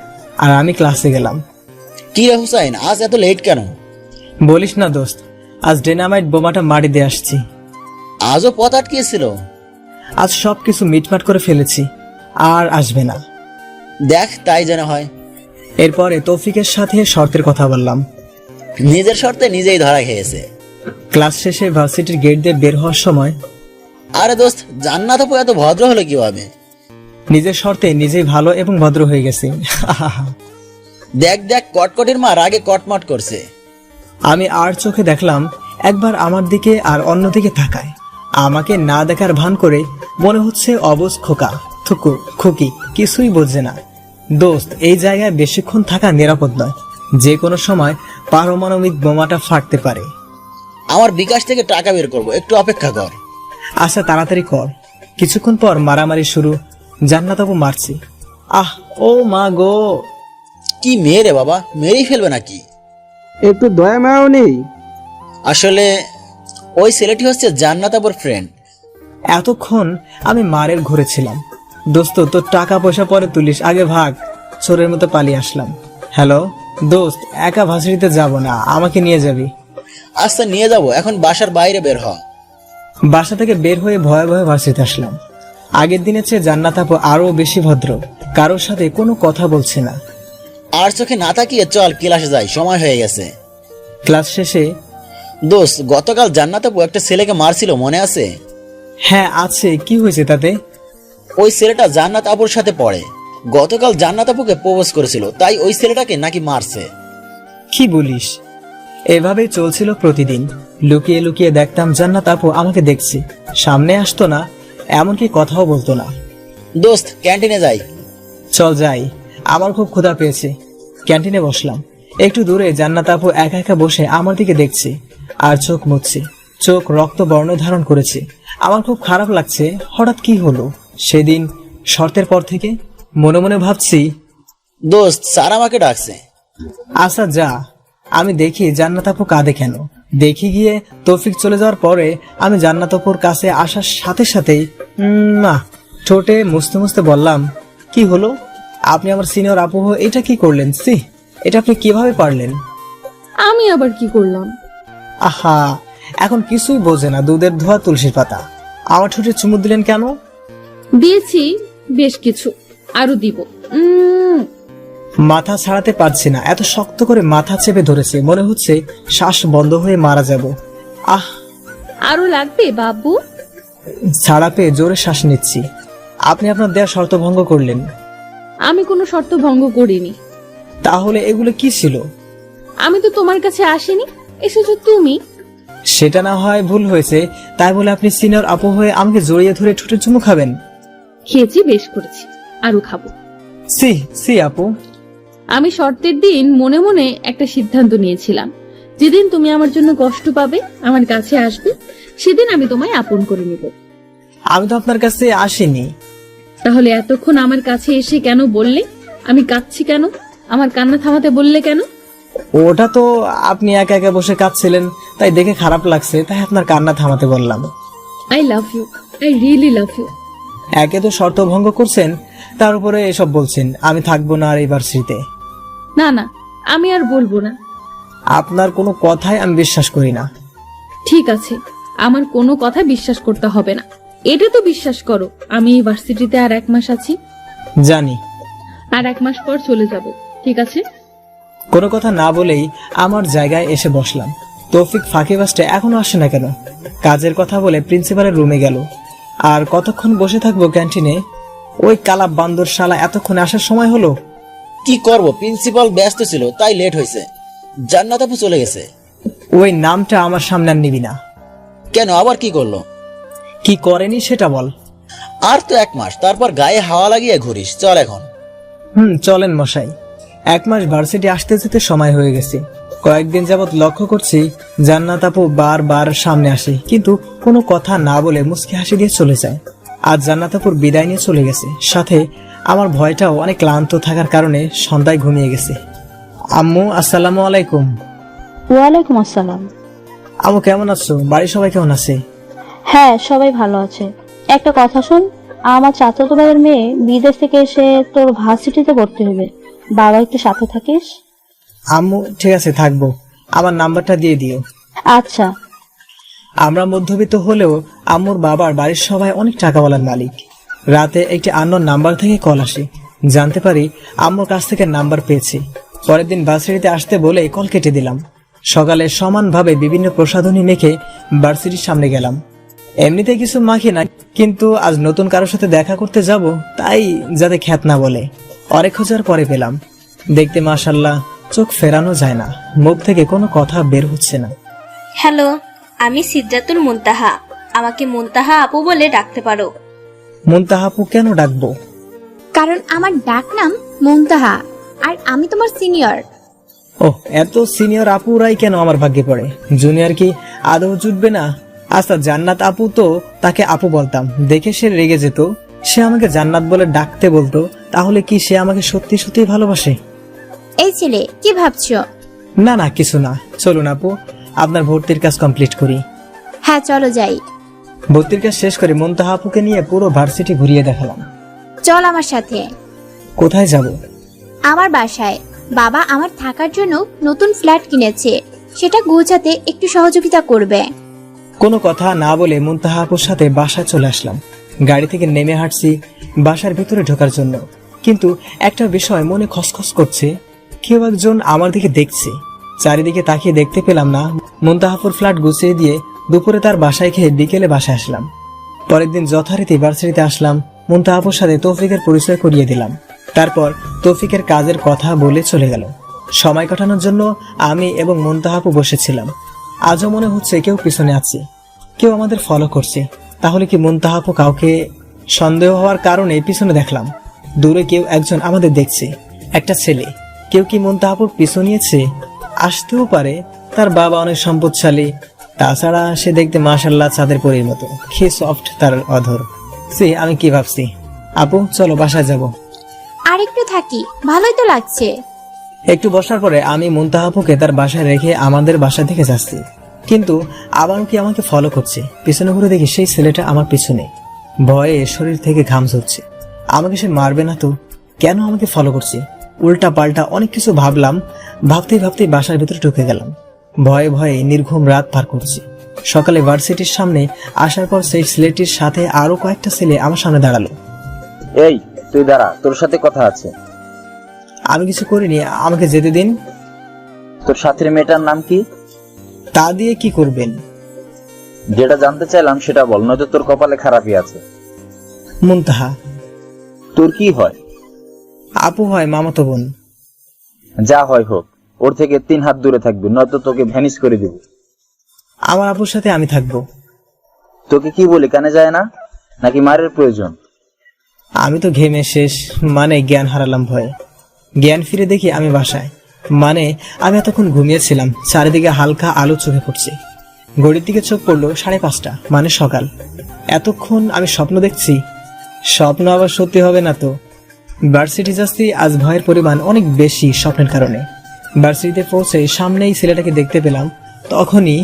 আর আমি ক্লাসে গেলাম। কি রে হুসাইন, আজ এত লেট কেন? বলিস না দোস্ত, আজ ডিনামাইট বোমাটা মাটি দিয়ে আসছি। আজও পথ আটকিয়েছিল? আজ সবকিছু মিটমাট করে ফেলেছি, আর আসবে না। দেখ তাই যেন হয়। এরপরে তৌফিকের সাথে শর্তের কথা বললাম। নিজের শর্তে নিজেই ধরা খেয়েছে। ক্লাস শেষে ভার্সিটির গেট দিয়ে বের হওয়ার সময় আরে দোস্ত, জান্নাত আপু এত ভদ্র হলো কিভাবে? নিজের শর্তে নিজেই ভালো এবং ভদ্র হয়ে গেছে। দেখ দেখ, কটকটির মা রাগে কটমট করছে। আমি আর চোখে দেখলাম, একবার আমার দিকে আর অন্যদিকে তাকায়। আমাকে না দেখার ভান করে মনে হচ্ছে অবুঝ খোকা, থুকু খুকি, কিছুই বোঝে না। দোস্ত, এই জায়গায় বেশিক্ষণ থাকা নিরাপদ নয়, যে কোনো সময় পারমাণবিক বোমাটা ফাটতে পারে। আমার বিকাশ থেকে টাকা বের করব, একটু অপেক্ষা কর। আচ্ছা তাড়াতাড়ি কর। কিছুক্ষণ পর মারামারি শুরু। জান্নাত আপু মারছি। আহ, ও মা গো! কি মেয়ে রে বাবা, মেরেই ফেলবে নাকি? একটু দয়া মায়াও নেই? আসলে ওই ছেলেটি হচ্ছে জান্নাত আপুর ফ্রেন্ড। এতক্ষণ আমি মারের ঘুরে ছিলাম। দোস্ত, তোর টাকা পয়সা পরে তুলিস, আগে ভাগ। চোরের মতো পালিয়ে আসলাম। হ্যালো দোস্ত, একা ভার্সিটিতে যাব না, আমাকে নিয়ে যাবি? আচ্ছা নিয়ে যাব, এখন বাসার বাইরে বের হ। বাসা থেকে বের হয়ে ভয়ে ভয়ে ভার্সিটিতে আসলাম। আগের দিনের চেয়ে জান্নাত আপু আরো বেশি ভদ্র, কারোর সাথে কোনো কথা বলছে না। আর চোখে না তাকিয়ে চল ক্লাসে যাই, সময় হয়ে গেছে। ক্লাস শেষে দোস্ত, গতকাল জান্নাত আপু একটা ছেলেকে মারছিল, মনে আছে? হ্যাঁ আছে, কি হয়েছে তাতে? ওই ছেলেটা জান্নাত আপুর সাথে পড়ে। গতকাল জান্নাত আপুকে প্রপোজ করেছিল, তাই ওই ছেলেটাকে নাকি মারছে। কি বলিস? এভাবেই চলছিল প্রতিদিন। লুকিয়ে লুকিয়ে দেখতাম জান্নাত আপু আমাকে দেখছে, সামনে আসতো না, এমনকি কথাও বলতো না। দোস্ত, ক্যান্টিনে যাই। চল যাই, আমার খুব ক্ষুধা পেয়েছে। ক্যান্টিনে বসলাম। একটু দূরে জান্নাত আপু একা একা বসে আমার দিকে দেখছে আর চোখ মুছছে। চোখ রক্ত বর্ণ ধারণ করেছে। আমার খুব খারাপ লাগছে। হঠাৎ কি হলো? সেদিন শর্তের পর থেকে মনে মনে ভাবছি, দোস্ত, স্যার আমাকে ডাকছে। আচ্ছা যা। আমি দেখি জান্নাত আপু কাঁদে কেন। দেখি গিয়ে তৌফিক চলে যাওয়ার পরে আমি জান্নাত আপুর কাছে আসার সাথে সাথেই না ঠোঁটে মুছতে মুছতে বললাম, কি হলো? আপনি আমার সিনিয়র আপু হয়ে এটা কি করলেন? সি, এটা আপনি কিভাবে পারলেন? আমি আবার কি করলাম? আহা, এখন কিছুই বোঝে না, দুধের ধোয়া তুলসীর পাতা। আমার ঠোঁটে চুমু দিলেন কেন? দিয়েছি বেশ কিছু, আরো দিব। মাথা ছাড়াতে পারছি না, এত শক্ত করে মাথা চেপে ধরেছে, মনে হচ্ছে শ্বাস বন্ধ হয়ে মারা যাব। আহ, আরো লাগবে বাবু? ছাড়া পেয়ে জোরে শ্বাস নিচ্ছি। আপনি আপনার দেয়া শর্ত ভঙ্গ করলেন। আমি কোনো শর্ত ভঙ্গ করিনি। তাহলে এগুলো কি ছিল? আমি তো তোমার কাছে আসিনি, এসেছো তুমি। সেটা না হয় ভুল হয়েছে, তাই বলে আপনি সিনিয়র আপু হয়ে আমাকে জড়িয়ে ধরে ঠোঁটে চুমু খাবেন? খেয়েছি, বেশ করেছি, আরো খাবো। সি সি আপু। আমি শর্তের দিন মনে মনে একটা সিদ্ধান্ত নিয়েছিলাম, যেদিন তুমি আমার জন্য কষ্ট পাবে, আমার কাছে আসবে, সেদিন আমি তোমায় আপন করে নিব। আমি তো আপনার কাছে আসিনি। তাহলে এতক্ষণ আমার কাছে এসে কেন বললে আমি কাঁদছি কেন? আমার কান্না থামাতে বললে কেন? ওটা তো আপনি একা একা বসে কাঁদছিলেন, তাই দেখে খারাপ লাগছে, তাই আপনার কান্না থামাতে বললাম। I love you, I really love you. একে তো শর্ত ভঙ্গ করছেন, তার উপরে এসব বলছেন আমি থাকবো না আর এই ভার্সিটিতে। না না, আমি আর বলবো না। আপনার কোনো কথাই আমি বিশ্বাস করি না। ঠিক আছে, আমার কোনো কথা বিশ্বাস করতে হবে না। এটা তো বিশ্বাস করো, আমি এই ভার্সিটিতে আর 1 মাস আছি। জানি। আর 1 মাস পর চলে যাব, ঠিক আছে? কোনো কথা না বলেই আমার জায়গায় এসে বসলাম। তৌফিক ফাঁকি বাসটা এখনো আসে না কেন? কাজের কথা বলে প্রিন্সিপালের রুমে গেল। আর কতক্ষণ বসে থাকবো ক্যান্টিনে? ওই কালা বান্দর শালা এতক্ষণে আসার সময় হলো। কি করব, প্রিন্সিপাল ব্যস্ত ছিল তাই লেট হয়েছে। জান্নাত আপু চলে গেছে। ওই নামটা আমার সামনে আর নিবি না। কেন, আবার কি করলো? কি করেনি সেটা বল। আর তো 1 মাস, তারপর গায়ে হাওয়া লাগিয়ে ঘুরিস। চল এখন। চলেন মশাই। 1 মাস ভার্সিটি আসতে যেতে সময় হয়ে গেছে। কয়েকদিন যাবৎ লক্ষ্য করছি জান্নাত আপু বারবার সামনে আসে, কিন্তু কোনো কথা না বলে মুচকি হাসি দিয়ে চলে যায়। আজ জান্নাত আপুর বিদায় নিয়ে চলে গেছে, সাথে আমার ভয়টাও অনেক ক্লান্ত থাকার কারণে সন্ধ্যায় ঘুমিয়ে গেছে। আম্মু আসসালামু আলাইকুম। ওয়ালাইকুম আসসালাম। আম্মু কেমন আছো? বাড়ির সবাই কেমন আছে? হ্যাঁ, সবাই ভালো আছে। একটা কথা শোন, আমার চাচাতো ভাইয়ের মেয়ে বিদেশ থেকে এসে তোর ভার্সিটিতে ভর্তি হবে। বাবা একটু সাথে থাকিস। আম্মু ঠিক আছে, থাকবো। আমার নাম্বারটা দিয়ে দিও। আচ্ছা। আমরা মধ্যবিত্ত হলেও আম্মুর বাবার বাড়ির সবাই অনেক টাকাওয়ালার মালিক। রাতে একটি আননোন নাম্বার থেকে কল আসে। জানতে পারি আম্মুর কাছ থেকে নাম্বার পেয়েছি। পরের দিন ভার্সিটিতে আসতে বলে কল কেটে দিলাম। সকালে সমানভাবে বিভিন্ন প্রসাধনী মেখে ভার্সিটির সামনে গেলাম। এমনিতে কিছু মাখি না, কিন্তু আজ নতুন কারোর সাথে দেখা করতে যাব, তাই যাতে খ্যাত না বলে। অনেক খোঁজার পরে পেলাম। দেখতে মাশাল্লাহ, চোখ ফেরানো যায় না, মুখ থেকে কোনো কথা বের হচ্ছে না। হ্যালো, আমি সিদ্ধাতুল মুনতাহা। আমাকে মুনতাহা আপু বলে ডাকতে পারো। মুনতাহা আপু কেন ডাকবো? কারণ আমার ডাক নাম মুনতাহা, আর আমি তোমার সিনিয়র। ওহ, এত সিনিয়র আপুরাই কেন আমার ভাগ্যে পড়ে? জুনিয়র কি আদৌ জুটবে না? আচ্ছা, জান্নাত আপু তো তাকে আপু বলতাম, দেখে সে রেগে যেত। সে আমাকে জান্নাত বলে ডাকতে বলতো, তাহলে কি সে আমাকে সত্যি সত্যি ভালোবাসে? এই ছেলে, কি ভাবছো? না না, কিছু না। চলুন আপু, আপনার ভর্তির কাজ কমপ্লিট করি। হ্যাঁ, চলো যাই। ভর্তির কাজ শেষ করে মুনতাহা আপুকে নিয়ে পুরো ভার্সিটি ঘুরিয়ে দেখালাম। চল আমার সাথে। কোথায় যাব? আমার বাসায়। বাবা আমার থাকার জন্য নতুন ফ্ল্যাট কিনেছে, সেটা গোছাতে একটু সহযোগিতা করবে। কোনো কথা না বলে মুনতাহা আপুর সাথে বাসায় চলে আসলাম। গাড়ি থেকে নেমে হাঁটছি বাসার ভিতরে ঢোকার জন্য, কিন্তু একটা বিষয় মনে খসখস করছে। কেউ একজন আমার দিকে দেখছে। চারিদিকে তাকিয়ে দেখতে পেলাম না। মুনতাহা আপুর ফ্ল্যাট গুছিয়ে দিয়ে দুপুরে তার বাসায় খেয়ে বিকেলে বাসায় আসলাম। পরের দিন যথারীতি ভার্সিটিতে আসলাম। মুনতাহা আপুর সাথে তৌফিকের পরিচয় করিয়ে দিলাম। তারপর তৌফিকের কাজের কথা বলে চলে গেল। সময় কাটানোর জন্য আমি এবং মুনতাহা আপু বসেছিলাম। আজও মনে হচ্ছে কেউ পিছনে আছে, কেউ আমাদের ফলো করছে। তাহলে কি মুনতাহা আপু কাউকে সন্দেহ হওয়ার কারণে পিছনে দেখলাম? দূরে কেউ একজন আমাদের দেখছে, একটা ছেলে। কেউ কি মুনতাহা আপুর পিছু নিয়েছে? আসতেও পারে, তার বাবা অনেক সম্পদশালী। তাছাড়া সে দেখতে মাশাল্লাহ চাঁদের পরীর মতো, খে সফট তার অধর। সে আমি কি ভাবছি? আপু চলো বাসায় যাব। আর একটু থাকি, ভালোই তো লাগছে। একটু বসার পরে আমি মুনতাহা আপুকে তার বাসায় রেখে আমাদের বাসা থেকে যাচ্ছি, কিন্তু আবারও কি আমাকে ফলো করছে। পিছনে ঘুরে দেখি সেই ছেলেটা আমার পিছনে। ভয়ে শরীর থেকে ঘাম ঝরছে। আমাকে সে মারবে না তো? কেন আমাকে ফলো করছে? উল্টা পাল্টা অনেক কিছু ভাবলাম। ভাবতেই ভাবতেই বাসার ভিতরে ঢুকে গেলাম। ভয়ে ভয়ে নির্ঘুম রাত পার করছি। সকালে ভার্সিটির সামনে আসার পর সেই ছেলেটির সাথে আরো কয়েকটা ছেলে আমার সামনে দাঁড়ালো। এই তুই দাঁড়া, তোর সাথে কথা আছে। আমি কিছু করিনি, আমাকে যেতে দিন। তোর সাথের মেয়েটার নাম কি? তা দিয়ে কি করবেন? যেটা জানতে চাইলাম সেটা বল, নয়তো তোর কপালে খারাপই আছে। মুনতাহা। তোর কি হয়? আপু হয়, মামাতো বোন। যা হয় হোক, ওর থেকে 3 হাত দূরে থাকবি, নয়তো তোকে ভ্যানিশ করে দিব। আমার আপুর সাথে আমি থাকবো। তোকে কি বলি কানে যায় না, নাকি মারের প্রয়োজন? আমি তো ঘেমে শেষ, মানে জ্ঞান হারালাম ভয়ে। জ্ঞান ফিরে দেখি আমি বাসায়। মানে আমি এতক্ষণ ঘুমিয়েছিলাম। চারিদিকে হালকা আলো চোখে পড়ছে। ঘড়ির দিকে চোখ পড়লো 5:30, মানে সকাল। এতক্ষণ আমি স্বপ্ন দেখছি। স্বপ্ন আবার সত্যি হবে না তো? ভার্সিটি যাচ্ছি, আজ ভয়ের পরিমাণ অনেক বেশি স্বপ্নের কারণে। ভার্সিটিতে পৌঁছে সামনেই ছেলেটাকে দেখতে পেলাম। তখনই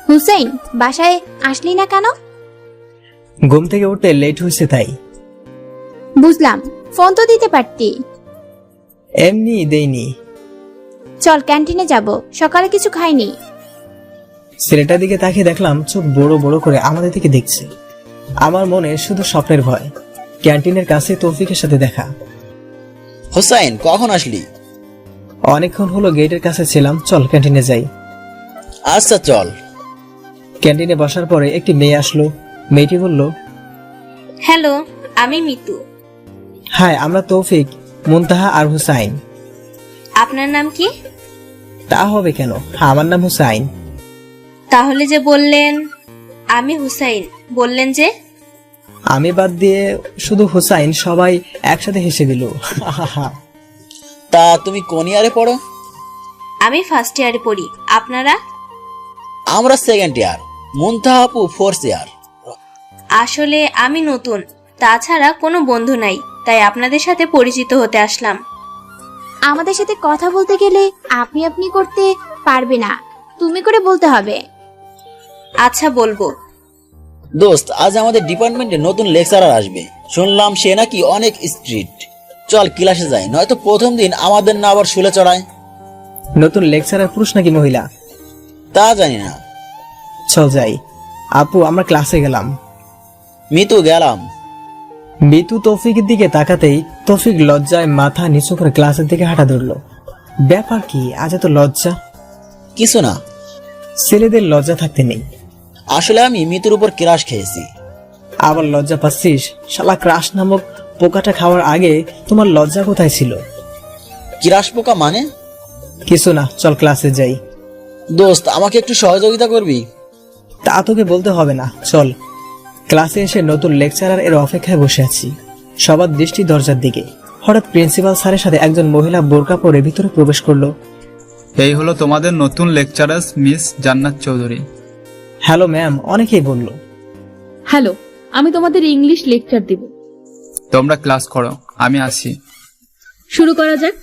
হুসেইন, বাসায় আসলি না কেন? ঘুম থেকে উঠতে লেট হয়েছে তাই। বুঝলাম, ফোন তো দিতে পারতি। এমনি দেইনি। চল ক্যান্টিনে যাব, সকালে কিছু খাইনি। ছেলেটার দিকে তাকিয়ে দেখলাম চোখ বড় বড় করে আমাদের দিকে দেখছে। আমার মনে শুধু স্বপ্নের ভয়। ক্যান্টিনের কাছে তৌফিকের সাথে দেখা। হোসাইন, কখন আসলি? অনেকক্ষণ হলো গেটের কাছে ছিলাম, চল ক্যান্টিনে যাই। আচ্ছা চল। ক্যান্টিনে বসার পরে একটি মেয়ে আসলো। মেয়েটি বলল, হ্যালো, আমি মিতু। হাই, আমরা তৌফিক, মুনতাহা আর হুসাইন। আপনার নাম কি? তা হবে কেন, আমার নাম হুসাইন। তাহলে যে বললেন আমি হুসাইন, বললেন যে? আমি বাদ দিয়ে শুধু হুসাইন, সবাই একসাথে হেসে দিল। তা তুমি কোন ইয়ারে পড়ো? আমি ফার্স্ট ইয়ারে পড়ি। আপনারা? আমরা সেকেন্ড ইয়ার। মুনতাহা আপু 4th ইয়ার। আসলে আমি নতুন, তাছাড়া কোনো বন্ধু নাই, তাই আপনাদের সাথে পরিচিত হতে আসলাম। আমাদের সাথে কথা বলতে গেলে আপনি আপনি করতে পারবে না, তুমি করে বলতে হবে। আচ্ছা বলবো। দোস্ত, আজ আমাদের ডিপার্টমেন্টে নতুন লেকচারার আসবে। শুনলাম সে নাকি অনেক স্ট্রিক্ট। চল ক্লাসে যাই, নয়তো প্রথম দিন আমাদের না আবার শুলে চড়ায়। নতুন লেকচারার পুরুষ নাকি মহিলা তা জানি না। চল যাই। আপু, আমরা ক্লাসে গেলাম। মিতু, গেলাম। মিতু তৌফিকের দিকে তাকাতেই তৌফিক লজ্জায় মাথা নিচু করে ক্লাসের দিকে হাঁটা ধরল। ব্যাপার কি, আজ এত লজ্জা? কিছু না, ছেলেদের লজ্জা থাকতে নেই। আসলে আমি মিতুর উপর ক্রাশ খেয়েছি। আবার লজ্জা পাচ্ছিস? শালা ক্রাশ নামক পোকাটা খাওয়ার আগে তোমার লজ্জা কোথায় ছিল? ক্রাশ পোকা মানে? কিছু না, চল ক্লাসে যাই। দোস্ত, আমাকে একটু সহযোগিতা করবি? তা তোকে বলতে হবে না, চল। ক্লাসে এসে নতুন লেকচারার এর অপেক্ষায় বসে আছি, সবার দৃষ্টি দরজার দিকে। হঠাৎ প্রিন্সিপাল স্যারের সাথে একজন মহিলা বোরকা পরে ভিতরে প্রবেশ করলো। এই হলো তোমাদের নতুন লেকচারার মিস জান্নাত চৌধুরী। হ্যালো ম্যাম, অনেকেই বলল। হ্যালো, আমি তোমাদের ইংলিশ লেকচার দিব। তোমরা ক্লাস করো, আমি আসি। শুরু করা যাক।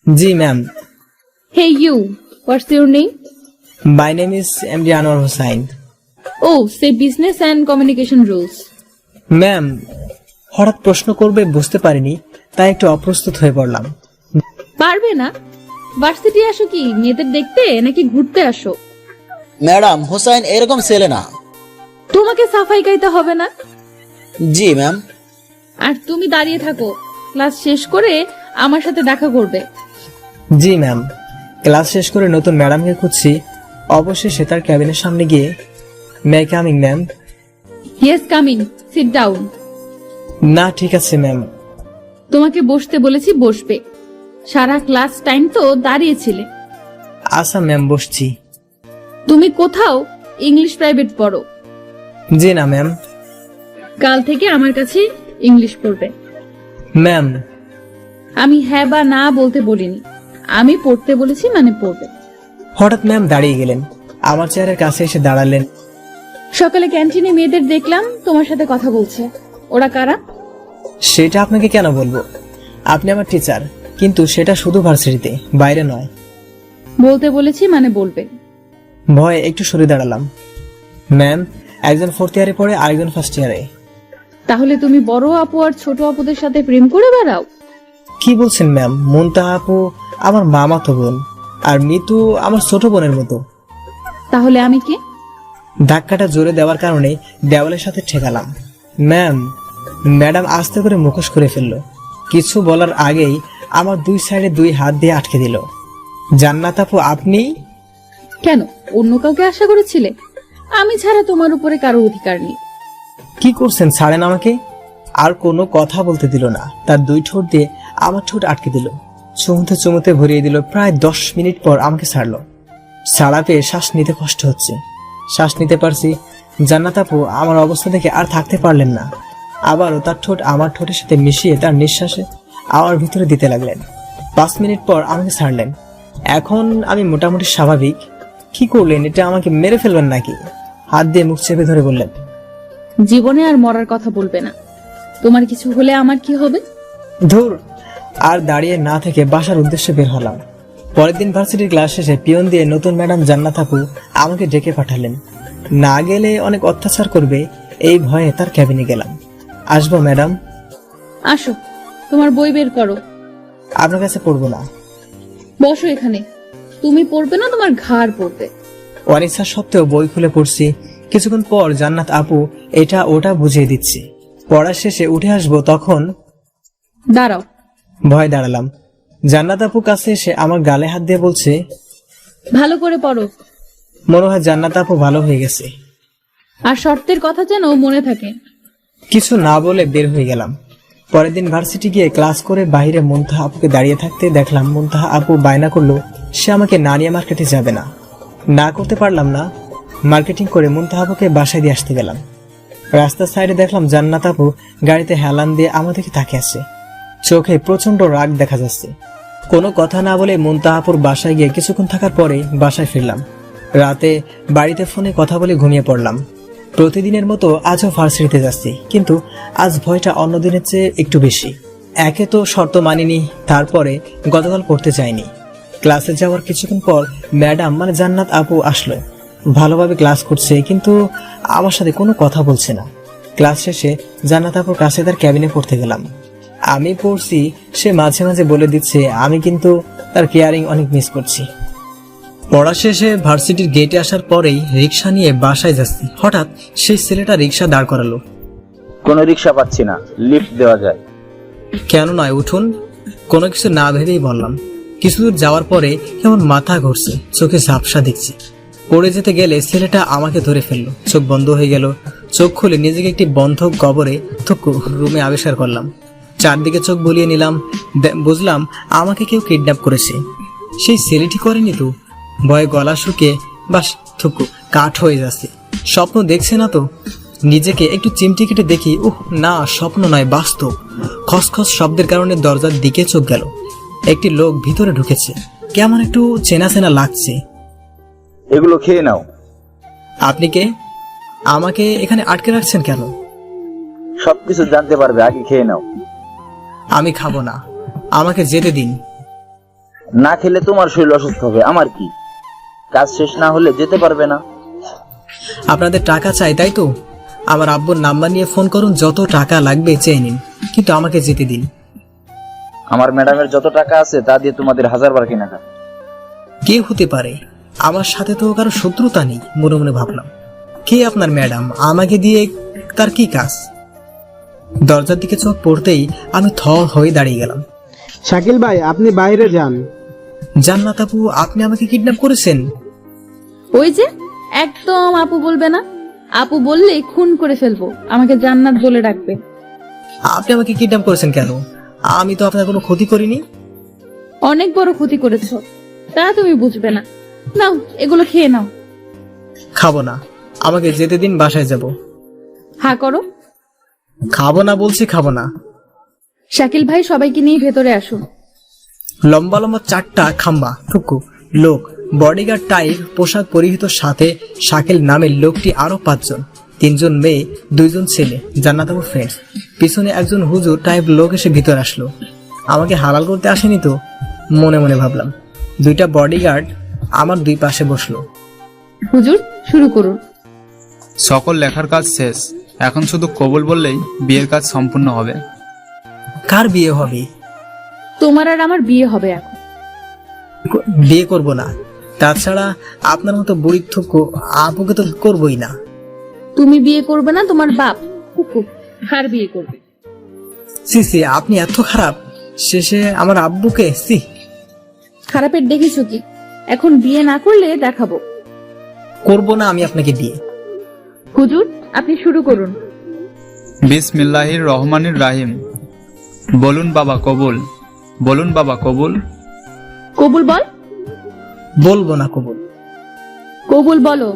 জি ma'am. Hey you, what's your name? My name is MD Anwar Hossain. ও, সে business and communication rules. Ma'am, হঠাৎ প্রশ্ন করবে বুঝতে পারিনি, তাই একটু অপ্রস্তুত হয়ে পড়লাম। পারবে না? ভার্সিটি আসো কি মেয়েদের দেখতে নাকি ঘুরতে আসো? ম্যাডাম, হোসাইন এরকম ছেলে না। তোমাকে সাফাই গাইতে হবে না। জি ম্যাম। আর তুমি দাঁড়িয়ে থাকো, ক্লাস শেষ করে আমার সাথে দেখা করবে। জি ম্যাম। ক্লাস শেষ করে নতুন ম্যাডামকে খুঁজছি, অবশেষে তার ক্যাবিনের সামনে গিয়ে, may I coming ma'am? Yes, coming, sit down. না, ঠিক আছে ম্যাম। তোমাকে বসতে বলেছি, বসবে। সারা ক্লাস টাইম তো দাঁড়িয়েছিলে। আচ্ছা ম্যাম, বসছি। তুমি কোথাও ইংলিশ প্রাইভেট পড়ো? জি না ম্যাম। কাল থেকে আমার কাছে ইংলিশ পড়বে। ম্যাম, আমি হ্যাঁ বা না বলতে বলিনি, আমি পড়তে বলেছি মানে পড়বে। হঠাৎ ম্যাম দাঁড়িয়ে গেলেন, আমার চেয়ারের কাছে এসে দাঁড়ালেন। সকালে ক্যান্টিনে মেয়েদের দেখলাম তোমার সাথে কথা বলছে, ওরা কারা? সেটা আপনাকে কেন বলবো? আপনি আমার টিচার, কিন্তু সেটা শুধু ভার্সিটিতে, বাইরে নয়। বলতে বলেছি মানে বলবে। ভয়ে একটু সরে দাঁড়ালাম। ম্যাম, একজন 4th ইয়ারে পড়ে, আরেকজন 1st ইয়ারে। তাহলে তুমি বড় আপু আর ছোট আপুদের সাথে প্রেম করে বেড়াও? কি বলছেন ম্যাম? মুনতাহা আপু আমার মামাতো বোন, আর মিতু আমার ছোট বোনের মতো। তাহলে আমি কি? ধাক্কাটা জোরে দেওয়ার কারণে দেওয়ালের সাথে ঠেকালাম। ম্যাম, ম্যাডাম আস্তে করে মুখোশ করে ফেললো। কিছু বলার আগেই আমার দুই সাইডে 2 হাত দিয়ে আটকে দিল। জান্নাত আপু, আপনি? কেন, অন্য কাউকে আশা করেছিলে? আমি ছাড়া তোমার উপরে কারো অধিকার নেই। কি করছেন? ছাড়েন আমাকে। আর কোনো কথা বলতে দিল না, তার 2 ঠোঁট দিয়ে আমার ঠোঁট আটকে দিল। চুমুতে চুমুতে ভরিয়ে দিল। প্রায় 10 মিনিট পর আমাকে ছাড়লো। ছাড়া পেয়ে শ্বাস নিতে কষ্ট হচ্ছে। শ্বাস নিতে পারছি। জান্নাত আপু আমার অবস্থা দেখে আর থাকতে পারলেন না, আবারও তার ঠোঁট আমার ঠোঁটের সাথে মিশিয়ে তার নিঃশ্বাসে আমার ভিতরে দিতে লাগলেন। 5 মিনিট পর আমাকে ছাড়লেন। এখন আমি মোটামুটি স্বাভাবিক। কি করলেন? এটা আমাকে মেরে ফেলবেন নাকি? হাত দিয়ে মুখ চেপে ধরে বললেন, জীবনে আর মরার কথা বলবে না। তোমার কিছু হলে আমার কি হবে? ধুর। আর দাঁড়িয়ে না থেকে বাসার উদ্দেশ্যে বের হলাম। পরের দিন ভার্সিটির ক্লাস শেষে পিয়ন দিয়ে নতুন ম্যাডাম জান্নাত আপু আমাকে ডেকে পাঠালেন। না গেলে অনেক অত্যাচার করবে, এই ভয়ে তার ক্যাবিনে গেলাম। আসবো ম্যাডাম? আসো, তোমার বই বের করো। আপনার কাছে পড়বো না। বসো এখানে। তুমি পড়বে না, তোমার ঘাড় পড়বে। অনিচ্ছা সত্ত্বেও বই খুলে পড়ছি। কিছুক্ষণ পর জান্নাত আপু এটা ওটা বুঝিয়ে দিচ্ছি। পড়া শেষে উঠে আসবো, তখন দাঁড়াও। ভয় দাঁড়ালাম। জান্নাত আপু কাছে এসে আমার গালে হাত দিয়ে বলছে, ভালো করে পড়ো। মনে হয় জান্নাত আপু ভালো হয়ে গেছে। আর শর্তের কথা যেন মনে থাকে। কিছু না বলে বের হয়ে গেলাম। পরের দিন ভার্সিটি গিয়ে ক্লাস করে বাইরে মুনতাহা আপুকে দাঁড়িয়ে থাকতে দেখলাম। মুনতাহা আপু বায়না করলো সে আমাকে না নিয়ে মার্কেটে যাবে না। না করতে পারলাম না। মার্কেটিং করে মুনতাহা আপুকে বাসায় দিয়ে আসতে গেলাম। রাস্তার সাইডে দেখলাম জান্নাত আপু গাড়িতে হেলান দিয়ে আমাদেরকে তাকিয়ে আছে। চোখে প্রচন্ড রাগ দেখা যাচ্ছে। কোনো কথা না বলে মুনতাহা আপুর বাসায় গিয়ে কিছুক্ষণ থাকার পরে বাসায় ফিরলাম। রাতে বাড়িতে ফোনে কথা বলে ঘুমিয়ে পড়লাম। প্রতিদিনের মতো আজও ভার্সিটিতে যাচ্ছি, কিন্তু আজ ভয়টা অন্য দিনের চেয়ে একটু বেশি। একে তো শর্ত মানিনি, তারপরে গতকাল পড়তে যাইনি। ক্লাসে যাওয়ার কিছুক্ষণ পর ম্যাডাম মানে জান্নাত আপু আসলো। ভালোভাবে ক্লাস করছে, কিন্তু আমার সাথে কোনো কথা বলছে না। ক্লাস শেষে জান্নাত আপুর কাছে তার ক্যাবিনে পড়তে গেলাম। আমি পড়ছি, সে মাঝে মাঝে বলে দিচ্ছে, আমি কিন্তু তার কেয়ারিং অনেক মিস করছি। পড়া শেষে ভার্সিটির গেটে আসার পরেই রিক্সা নিয়ে বাসায় যাচ্ছি। হঠাৎ সেই ছেলেটা রিক্সা দাঁড় করালো। কোনো রিক্সা পাচ্ছি না, লিফট দেওয়া যায়? কেন নয়, উঠুন। কোনো কিছু না ভেবেই বললাম। কিছু দূর যাওয়ার পরে কেমন মাথা ঘুরছে, চোখে ঝাপসা দেখছি। পড়ে যেতে গেলে ছেলেটা আমাকে ধরে ফেললো, চোখ বন্ধ হয়ে গেল। চোখ খুলে নিজেকে একটি বন্ধ কবরে রুমে আবিষ্কার করলাম। চারদিকে চোখ বুলিয়ে নিলাম, বুঝলাম আমাকে কেউ কিডন্যাপ করেছে। সেই ছেলেটি করেনি তো। ভয়ে গলা শুকে বাস কাঠ হয়ে যাচ্ছে। স্বপ্ন দেখছে না তো? নিজেকে একটু চিমটি কেটে দেখি, না, স্বপ্ন নয়, বাস্তব। খসখস শব্দের কারণে দরজার দিকে চোখ গেল। একটি লোক ভিতরে ঢুকেছে, কেমন একটু চেনা চেনা লাগছে। এগুলো খেয়ে নাও। আপনি কে? আমাকে এখানে আটকে রাখছেন কেন? সবকিছু জানতে পারবে, আগে খেয়ে নাও। আমি খাবো না, আমাকে যেতে দিন। না খেলে তোমার শরীর অসুস্থ হবে, আমার কি? কাজ শেষ না হলে যেতে পারবে না। আপনাদের টাকা চাই তাই তো? আমার আব্বুর নাম্বার নিয়ে ফোন করুন, যত টাকা লাগবে চেয়ে নিন, কিন্তু আমাকে যেতে দিন। আমার ম্যাডামের যত টাকা আছে তা দিয়ে তোমাদের 1000 বার কেনাকাটা। কে হতে পারে? আমার সাথে তো কারো শত্রুতা নেই। মনে মনে ভাবলাম, কে আপনার ম্যাডাম? আমাকে দিয়ে তার কি কাজ? দরজার দিকে চোখ পড়তেই আমি থ হয়ে দাঁড়িয়ে গেলাম। শাকিল ভাই, আপনি বাইরে যান। জান্নাত আপু, আপনি আমাকে কিডন্যাপ করেছেন? ওই যে, একদম আপু বলবে না। আপু বললেই খুন করে ফেলবো। আমাকে জান্নাত বলে ডাকবে। আপনি আমাকে কিডন্যাপ করেছেন কেন? আমি তো আপনার কোনো ক্ষতি করিনি। অনেক বড় ক্ষতি করেছো, তা তুমি বুঝবে না। নাও, এগুলো খেয়ে নাও। খাবো না, আমাকে যেতে দিন, বাসায় যাব। হা করো। খাবো না বলছি, খাবো না। শাকিল ভাই, সবাইকে নিয়ে ভেতরে আসুন। লম্বা লম্বা 4টা খাম্বা লোক, বডিগার্ড টাইপ পোশাক পরিহিত, সাথে শাকিল নামের লোকটি, আরো 5 জন, 3 জন মেয়ে, 2 জন ছেলে, জান্নাত আপুর ফ্রেন্ডস। পিছনে একজন হুজুর টাইপ লোক এসে ভিতর আসলো। আমাকে হালাল করতে আসেনি তো, মনে মনে ভাবলাম। 2টা বডিগার্ড আমার 2 পাশে বসলো। হুজুর, শুরু করুন। সকল লেখার কাজ শেষ, এখন শুধু কবুল বললেই বিয়ের কাজ সম্পূর্ণ হবে। কার বিয়ে হবে? তোমার আর আমার বিয়ে হবে এখন। বিয়ে করব না। তাছাড়া আপনার মতো বুড়ি আপুকে তো করবই না। তুমি বিয়ে করবে না, তোমার বাপ আর বিয়ে করবে। সি, আপনি এত খারাপ। শেষে আমার আব্বুকে। খারাপের দেখেছো কি? এখন বিয়ে না করলে দেখাবো। করব না আমি আপনাকে বিয়ে। হুজুর, আপনি শুরু করুন। বিসমিল্লাহির রহমানির রাহিম। বলুন বাবা কবুল, বলুন বাবা কবুল। কবুল বল। বলবো না কবুল। কবুল বলো,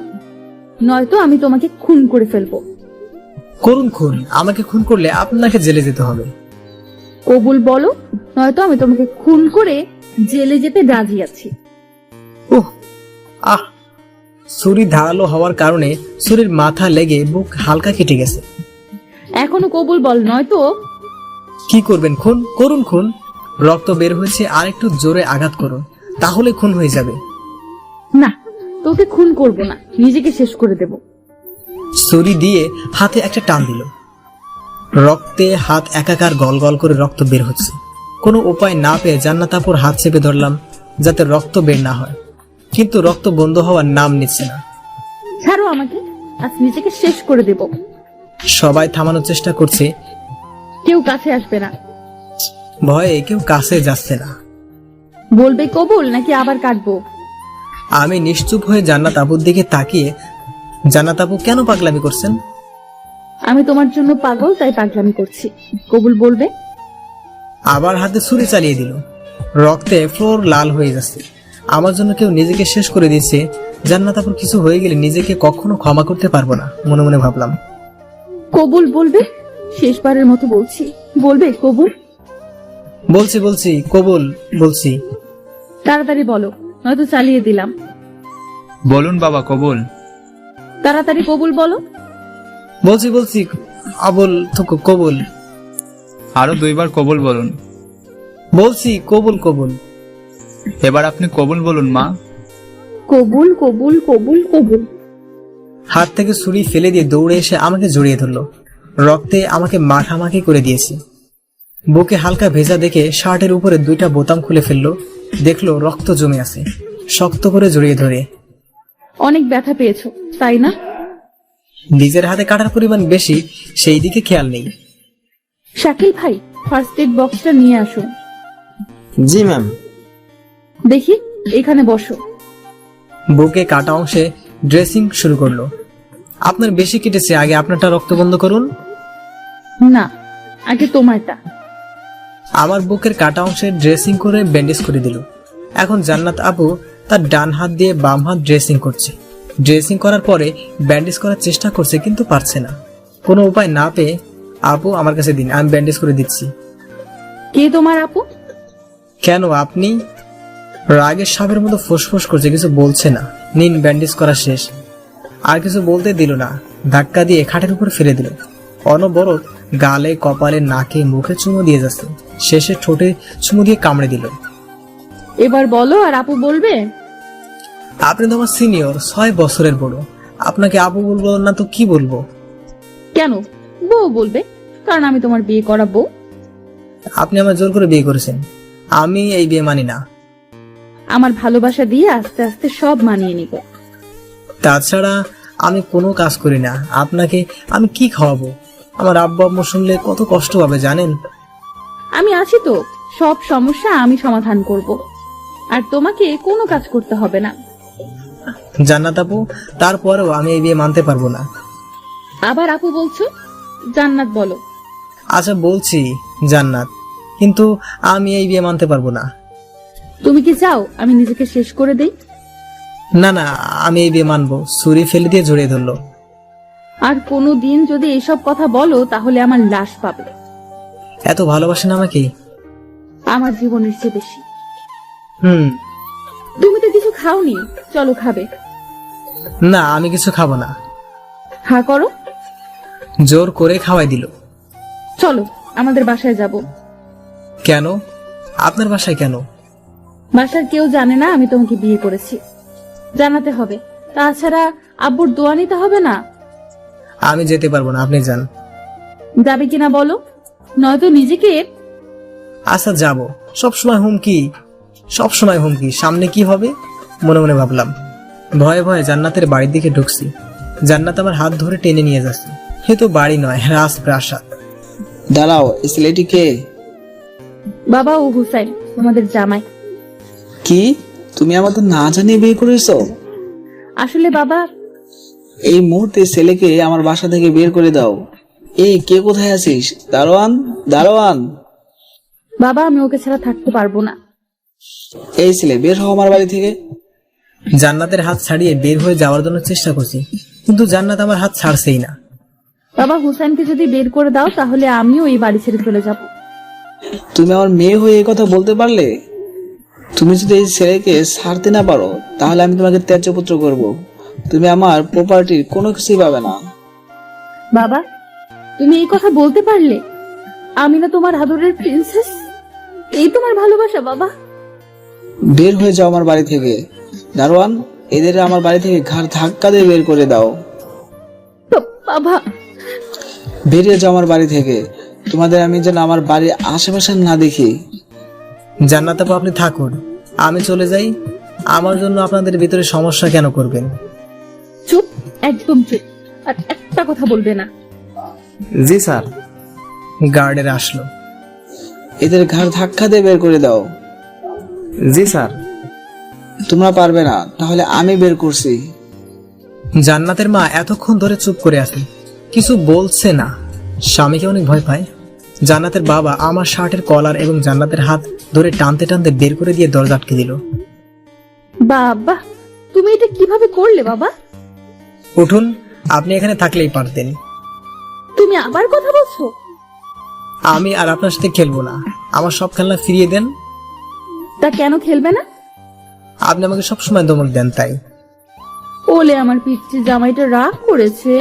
নয়তো আমি তোমাকে খুন করে ফেলবো। করুন খুন। আমাকে খুন করলে আপনাকে জেলে যেতে হবে। কবুল বলো, নয়তো আমি তোমাকে খুন করে জেলে যেতে রাজি আছি। ছুরি ধারালো হওয়ার কারণে ছুরির মাথা লেগে বুক হালকা কেটে গেছে। এখনো কবুল বল, নয়তো। কি করবেন? খুন করুন, খুন। রক্ত বের হয়েছে, আর একটু জোরে আঘাত করুন, তাহলে খুন হয়ে যাবে। না, তোকে খুন করব না, নিজেকে শেষ করে দেব। ছুরি দিয়ে হাতে একটা টান দিল। রক্তে হাত একাকার, গল গল করে রক্ত বের হচ্ছে। কোনো উপায় না পেয়ে জান্নাত আপুর হাত চেপে ধরলাম, যাতে রক্ত বের না হয়, কিন্তু রক্ত বন্ধ হওয়ার নাম নিচ্ছে না। ছাড়ো আমাকে, আজ নিজেকে শেষ করে দেব। সবাই থামানোর চেষ্টা করছে, কেউ কাছে আসবে না। ভয়ে কেউ কাছে যাচ্ছে না। বলবে কবুল নাকি আবার কাটবো? আমি নিশ্চুপ হয়ে জান্নাত আপুর দিকে তাকিয়ে, জান্নাত আপু কেন পাগলামি করছেন? আমি তোমার জন্য পাগল, তাই পাগলামি করছি। কবুল বলবে। আবার হাতে ছুরি চালিয়ে দিল। রক্তে ফ্লোর লাল হয়ে যাচ্ছে। আমার জন্য কেউ নিজেকে শেষ করে দিচ্ছে। জান্নাত আপুর কিছু হয়ে গেলে নিজেকে কখনো ক্ষমা করতে পারবো না, মনে মনে ভাবলাম। কবুল বলবে, শেষবারের মতো বলছি, বলবে কবুল? বলছি কবুল বলছি। তাড়াতাড়ি বলো, নয়তো চালিয়ে দিলাম। বলুন বাবা কবুল। তাড়াতাড়ি কবুল বলো। বলছি আবুল কবুল। আরো 2 বার কবুল বলুন। বলছি কবুল। এবার আপনি কবুল বলুন মা। কবুল কবুল কবুল কবুল। হাত থেকে ছুরি ফেলে দিয়ে দৌড়ে এসে আমাকে জড়িয়ে ধরলো। রক্তে আমাকে মাখামাখি করে দিয়েছে। বুকে হালকা ভেজা দেখে শার্টের উপরে 2টা বোতাম খুলে ফেললো। দেখলো রক্ত জমে আছে। শক্ত করে জড়িয়ে ধরে, অনেক ব্যথা পেয়েছো তাই না? নিজের হাতে কাটার পরিমাণ বেশি, সেই দিকে খেয়াল নেই। শাকিল ভাই, ফার্স্ট এড বক্সটা নিয়ে আসুন। জি ম্যাম। দেখি, এখানে বসো। বুকে কাটা অংশে ড্রেসিং শুরু করলো। আপনার বেশি কেটেছে, আগে আপনারটা রক্ত বন্ধ করুন। না, আগে তোমারটা। আমার বুকের কাটা অংশে ড্রেসিং করে ব্যান্ডেজ করে দিল। এখন জান্নাত আপু তার ডান হাত দিয়ে বাম হাত ড্রেসিং করছে। ড্রেসিং করার পরে ব্যান্ডেজ করার চেষ্টা করছে, কিন্তু পারছে না। কোনো উপায় না পেয়ে, আপু আমার কাছে দিন, আমি ব্যান্ডেজ করে দিচ্ছি। কে তোমার আপু? কেন, আপনি? রাগের সাপের মতো ফুসফুস করছে, কিছু বলছে না। নিন, ব্যান্ডেজ করা শেষ। আর কিছু বলতে দিল না, ধাক্কা দিয়ে খাটের উপর ফেলে দিল। অনবরত গালে, কপালে, নাকে, মুখে চুমু দিয়ে যাচ্ছে। শেষে ঠোঁটে চুমু দিয়ে কামড়ে দিল। এবার বলো, আর আপু বলবে? আপনি তো আমার সিনিয়র, 6 বছরের বড়। আপনাকে আপু বলবো না তো কি বলবো? কেন, বউ বলবে, কারণ আমি তোমার বিয়ে করা বউ। আপনি আমার জোর করে বিয়ে করেছেন, আমি এই বিয়ে মানি না। আমার ভালোবাসা দিয়ে আস্তে আস্তে সব মানিয়ে নিব। তাছাড়া আমি কোনো কাজ করি না, আপনাকে আমি কি খাওয়াবো? আমার আব্বু আম্মু শুনলে কত কষ্ট পাবে জানেন? আমি আছি তো, সব সমস্যা আমি সমাধান করব, আর তোমাকে কোনো কাজ করতে হবে না। জান্নাত আপু, তারপরেও আমি এই বিয়ে মানতে পারবো না। আবার আপু বলছো? জান্নাত বলো। আচ্ছা বলছি জান্নাত, কিন্তু আমি এই বিয়ে মানতে পারবো না। তুমি কি চাও আমি নিজেকে শেষ করে দেই? না না, আমি এই বিয়ে মানবো। ছুরি ফেলে দিয়ে জড়িয়ে ধরলো। আর কোনো দিন যদি এসব কথা বলো তাহলে আমার লাশ পাবে। এত ভালোবাসেন আমাকে? আমার জীবনের চেয়ে বেশি। হুম। তুমি তো কিছু খাওনি, চলো খাবে। না, আমি কিছু খাবো না। হা করো। জোর করে খাওয়াই দিল। চলো আমাদের বাসায় যাব। কেন? আপনার বাসায় কেন? বাসার কেউ জানে না আমি তোমাকে বিয়ে করেছি, জানাতে হবে। তাছাড়া আব্বুর দোয়া নিতে হবে না। আমি যেতে পারবো না, আপনি যান। যাবে কিনা বলো, নয়তো নিজেকে। আচ্ছা যাব। সবসময় হুমকি, সবসময় হুমকি। সামনে কি হবে মনে মনে ভাবলাম। ভয়ে ভয়ে জান্নাতের বাড়ির দিকে ঢুকছি। জান্নাত আমার হাত ধরে টেনে নিয়ে যাচ্ছে। এ তো বাড়ি নয়, রাজপ্রাসাদ। দাঁড়াও, এই ছেলেটি কে? বাবা, ও হুসাইন, তোমাদের জামাই। কি, তুমি আমাদের না জানিয়ে বিয়ে করেছো? আসলে বাবা, এই মুহূর্তে ছেলেকে আমার বাসা থেকে বের করে দাও। এই কে, কোথায় আছিস? দারোয়ান, দারোয়ান। বাবা আমি ওকে ছাড়া থাকতে পারবো না। এই ছেলে, বের হও আমার বাড়ি থেকে। জান্নাতের হাত ছাড়িয়ে বের হয়ে যাওয়ার জন্য চেষ্টা করছি, কিন্তু জান্নাত আমার হাত ছাড়ছেই না। বাবা, হুসাইনকে যদি বের করে দাও তাহলে আমিও এই বাড়ি ছেড়ে চলে যাব। তুমি আমার মেয়ে হয়ে এই কথা বলতে পারলে? তুমি যদি এই ছেলেকে ছাড়তে না পারো তাহলে আমি তোমাকে ত্যায্যপুত্র করব। তুমি আমার প্রপার্টির কোনো কিছুই পাবে না। বাবা, তুমি এই কথা বলতে পারলে? আমি না তোমার আদরের প্রিন্সেস? এই তোমার ভালোবাসা বাবা? বের হয়ে যাও আমার বাড়ি থেকে। দারোয়ান, এদের আমার বাড়ি থেকে ঘাড় ধাক্কা দিয়ে বের করে দাও। বাবা, বেরিয়ে যাও আমার বাড়ি থেকে। তোমাদের আমি যেন আমার বাড়ির আশেপাশে না দেখি। জান্নাত আপু, আপনি থাকুন, আমি চলে যাই। আমার জন্য আপনাদের ভিতরে সমস্যা কেন করবেন? চুপ, একদম চুপ, আর একটা কথা বলবে না। জি স্যার। গার্ডের আসলো। এদের ঘাড় ধাক্কা দিয়ে বের করে দাও। জি স্যার। তোমরা পারবে না, তাহলে আমি বের করছি। জান্নাতের মা এতক্ষণ ধরে চুপ করে আছে, কিছু বলছে না। স্বামীকে অনেক ভয় পায়। জান্নাতের বাবা আমার শার্টের কলার এবং জান্নাতের হাত ধরে টানতে টানতে বের করে দিয়ে দরজা আটকে দিল। বাবা, তুমি এটা কিভাবে করলে বাবা? উঠুন, আপনি এখানে থাকলেই পারতেন। তুমি আবার কথা বলছো? আমি আর আপনার সাথে খেলবো না, আমার সব খেলনা ফিরিয়ে দেন। তা কেন খেলবে না? আপনি আমাকে সবসময় ধমক দেন, তাই। ওলে আমার পিচ্চি জামাইটা রাগ করেছে।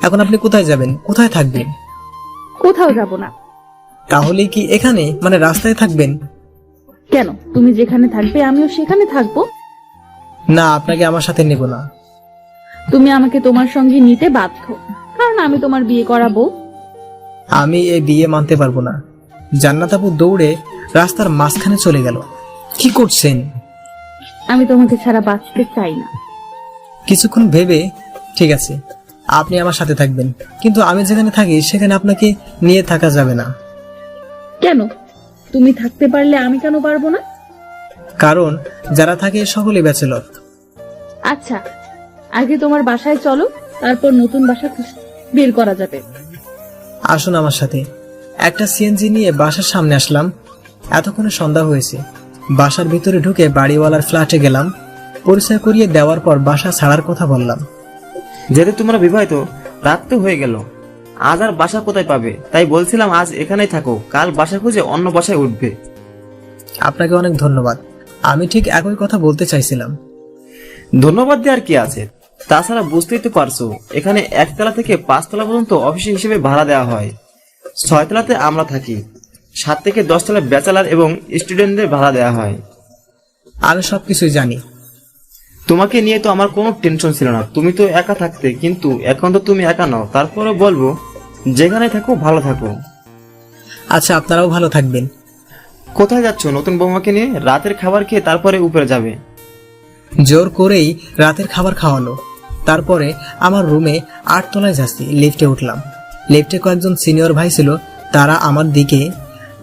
এখন আপনি কোথায় যাবেন, কোথায় থাকবেন? কোথাও যাব না। তাহলে কি এখানে, মানে রাস্তায় থাকবেন? কেন, তুমি যেখানে থাকবে আমিও সেখানে থাকবো। না, আপনাকে আমার সাথে নেব না। তুমি আমাকে তোমার সঙ্গে নিতে বাধ্য, কারণ আমি তোমার বিয়ে করাবো। আমি এই বিয়ে মানতে পারবো না। জান্নাত আপু দৌড়ে রাস্তার মাঝখানে চলে গেল। কি করছেন? আমি তোমাকে ছাড়া বাঁচতে চাই না। কিছুক্ষণ ভেবে, ঠিক আছে আপনি আমার সাথে থাকবেন, কিন্তু আমি যেখানে থাকি সেখানে আপনাকে নিয়ে থাকা যাবে না। কেন? তুমি থাকতে পারলে আমি কেন পারবো না? কারণ যারা থাকে সকলেই ব্যাচেলর। আচ্ছা, আগে তোমার বাসায় চলো, তারপর নতুন বাসা বের করা যাবে। আসুন আমার সাথে। একটা সিএনজি নিয়ে বাসার সামনে আসলাম। এতক্ষণে সন্ধ্যা হয়েছে। বাসার ভিতরে ঢুকে বাড়িওয়ালার ফ্ল্যাটে গেলাম। পরিচয় করিয়ে দেওয়ার পর বাসা ছাড়ার কথা বললাম। যেহেতু তোমরা বিবাহিত, রাত তো হয়ে গেল, আজ আর বাসা কোথায় পাবে, তাই বলছিলাম আজ এখানেই থাকো, কাল বাসা খুঁজে অন্য বাসায় উঠবে। আপনাকে অনেক ধন্যবাদ। আমি ঠিক একই কথা বলতে চাইছিলাম। ধন্যবাদ দেওয়ার কি আছে, তাছাড়া বুঝতেই তো পারছো এখানে 1 তলা থেকে 5 তলা পর্যন্ত অফিস হিসেবে ভাড়া দেওয়া হয়। 6 তলাতে আমরা থাকি, 7 থেকে 10 তলা ব্যাচেলার এবং স্টুডেন্টদের ভাড়া দেওয়া হয়। আমি সবকিছুই জানি। তোমাকে নিয়ে তো আমার কোনো টেনশন ছিল না, তুমি তো একা থাকতে, কিন্তু এখন তো তুমি একা নও। তারপরে বলবো যেখানে থাকো ভালো থাকো। আচ্ছা, আপনারাও ভালো থাকবেন। কোথায় যাচ্ছ নতুন বৌমাকে নিয়ে? রাতের খাবার খেয়ে তারপরে উপরে যাবে। জোর করেই রাতের খাবার খাওয়ালো। তারপরে আমার রুমে 8 তলায় যাচ্ছি। লিফটে উঠলাম। লিফটে কয়েকজন সিনিয়র ভাই ছিল। তারা আমার দিকে,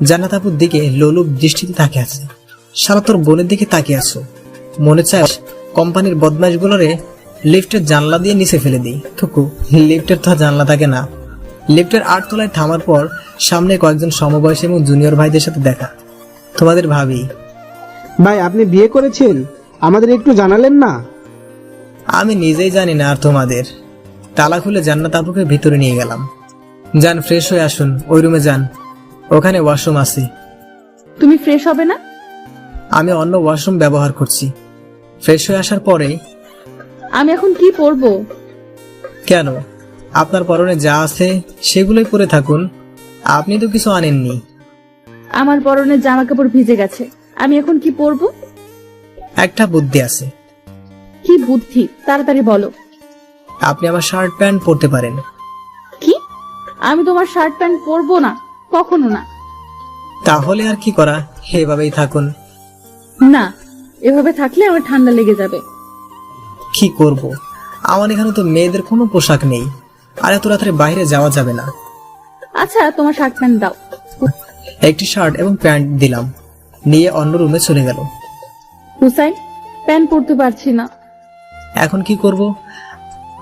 জান্নাত আপুর দিকে লোলুপ দৃষ্টিতে তাকিয়ে আছে। শালা তোর বোনের দিকে তাকিয়ে আছো, মনে চায় কোম্পানির বদমাইশগুলোরে লিফটের জানলা দিয়ে নিচে ফেলে দিই। থুকু, লিফটের তো জানলা থাকে না। লিফটের 8 তলায় থামার পর সামনে কয়েকজন সমবয়সী এবং জুনিয়র ভাইদের সাথে দেখা। তোমাদের ভাবি। ভাই, আপনি বিয়ে করেছেন? আমাদের একটু জানালেন না? আমি নিজেই জানি না আর তোমাদের। তালা খুলে জান্নাত আপুকে ভিতরে নিয়ে গেলাম। যান, ফ্রেশ হয়ে আসুন, ওই রুমে যান, ওখানে ওয়াশরুম আছে। তুমি ফ্রেশ হবে না? আমি অন্য ওয়াশরুম ব্যবহার করছি। ফ্রেশ হয়ে আসার পরেই। আমি এখন কি পরবো? কেন? আপনার পরনে যা আছে সেগুলোই পরে থাকুন। আপনি তো কিছু আনেননি। আমার পরনের জামা কাপড় ভিজে গেছে, আমি এখন কি পরবো? একটা বুদ্ধি আছে। কি বুদ্ধি? তাড়াতাড়ি বলো। আপনি আমার শার্ট প্যান্ট পরতে পারেন। কি? আমি তোমার শার্ট প্যান্ট পরবো না, কখনো না। তাহলে আর কি করা, এভাবেই থাকুন। না, এভাবে থাকলে আমার ঠান্ডা লেগে যাবে। কি করব, আমার এখানে তো মেয়েদের কোনো পোশাক নেই, আর এত রাত্রে বাইরে যাওয়া যাবে না। আচ্ছা, তোমার শার্ট প্যান্ট দাও। একটি শার্ট এবং প্যান্ট দিলাম, নিয়ে অন্য রুমে চলে গেল। হুসাইন, প্যান্ট পরতে পারছি না। এখন কি করব?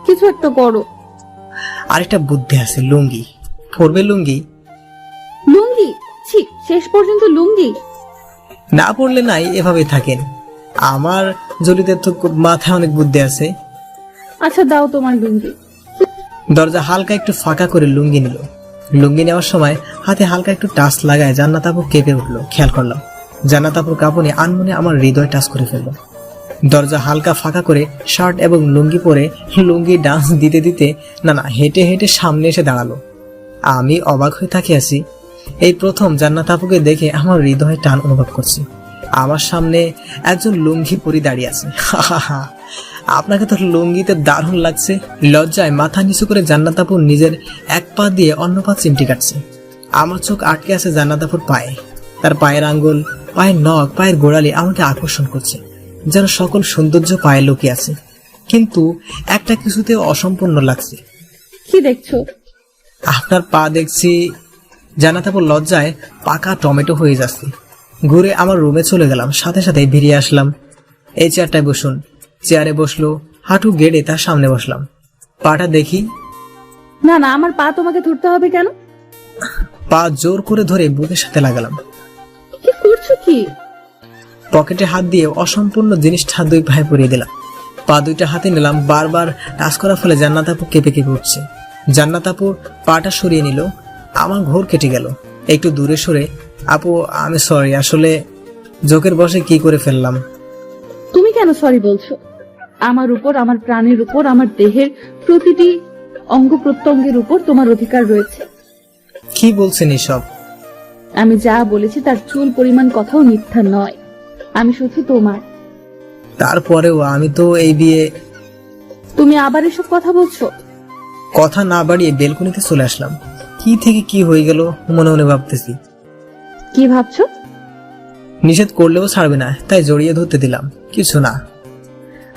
কিছু একটা করো। আরেকটা বুদ্ধি আছে, লুঙ্গি। পরবে লুঙ্গি? লুঙ্গি? ছি, শেষ পর্যন্ত লুঙ্গি? না পড়লে নাই, এভাবে থাকেন। আমার জলিতে তো মাথায় অনেক বুদ্ধি আছে। আচ্ছা, দাও তোমার লুঙ্গি। দরজা হালকা একটু ফাঁকা করে লুঙ্গি নিল। লুঙ্গি নেওয়ার সময় হাতে হালকা একটু টাচ লাগায় জান্নাত আপু কেঁপে উঠলো। খেয়াল করলাম জান্নাত আপুর কাঁপুনি আনমনে আমার হৃদয় টাচ করে ফেলল। দরজা হালকা ফাঁকা করে শার্ট এবং লুঙ্গি পরে লুঙ্গি ডান্স দিতে দিতে না হেঁটে হেঁটে সামনে এসে দাঁড়ালো। আমি অবাক হয়ে তাকিয়ে আছি। এই প্রথম জান্নাত আপুকে দেখে আমার হৃদয়ে টান অনুভব করছি। আমার সামনে একজন লুঙ্গি পরি দাঁড়িয়ে আছে। আপনাকে তো লুঙ্গিতে দারুণ লাগছে। লজ্জায় মাথা নিচু করে জান্নাত আপু নিজের এক পা দিয়ে অন্য পা চিমটি কাটছে। আমার চোখ আটকে আছে জান্নাত আপুর পায়ে। তার পায়ের আঙ্গুল, পায়ের নখ, পায়ের গোড়ালি আমাকে আকর্ষণ করছে, যেন সকল সৌন্দর্য পায়ে লুকিয়ে আছে। কিন্তু একটা কিছুতে অসম্পূর্ণ লাগছে। কি দেখছো? আপনার পা দেখছি। জান্নাত আপু লজ্জায় পাকা টমেটো হয়ে যাচ্ছে। ঘুরে আমার রুমে চলে গেলাম, সাথে সাথে বেরিয়ে আসলাম। এই চেয়ারটায় বসুন। চেয়ারে বসলো, হাঁটু গেড়ে তার সামনে বসলাম। পাটা দেখি। না না, আমার পা তোমাকে ধরতে হবে কেন? পা জোর করে ধরে বুকের সাথে লাগালাম। কি করছো কি? পকেটে হাত দিয়ে অসম্পূর্ণ জিনিসটা 2 ভাই পরিয়ে দিলাম। পা 2টা হাতে নিলাম। বারবার টাচ করার ফলে জান্নাত আপু কেঁপে কেঁপে উঠছে। জান্নাত আপু পাটা সরিয়ে নিল। আমার ঘোর কেটে গেল। একটু দূরে সরে, আপু আমি সরি, আসলে জোকের বসে কি করে ফেললাম। তুমি কেন সরি বলছো? আমার উপর, আমার প্রাণের উপর, আমার দেহের প্রতিটি অঙ্গ প্রত্যঙ্গের উপর তোমার অধিকার রয়েছে। কি বলছেন এসব? আমি যা বলেছি তার চুল পরিমাণ কথাও মিথ্যা নয়। আমি শুধু তোমার। তারপরেও আমি তো এই বিয়ে। তুমি আবার এসব কথা বলছো? কথা না বাড়িয়ে বেলকনিতে চলে আসলাম। কি থেকে কি হয়ে গেল মনে মনে ভাবতেছি। কি ভাবছো? নিষেধ করলেও ছাড়বে না, তাই জড়িয়ে ধরতে দিলাম। কিছু না।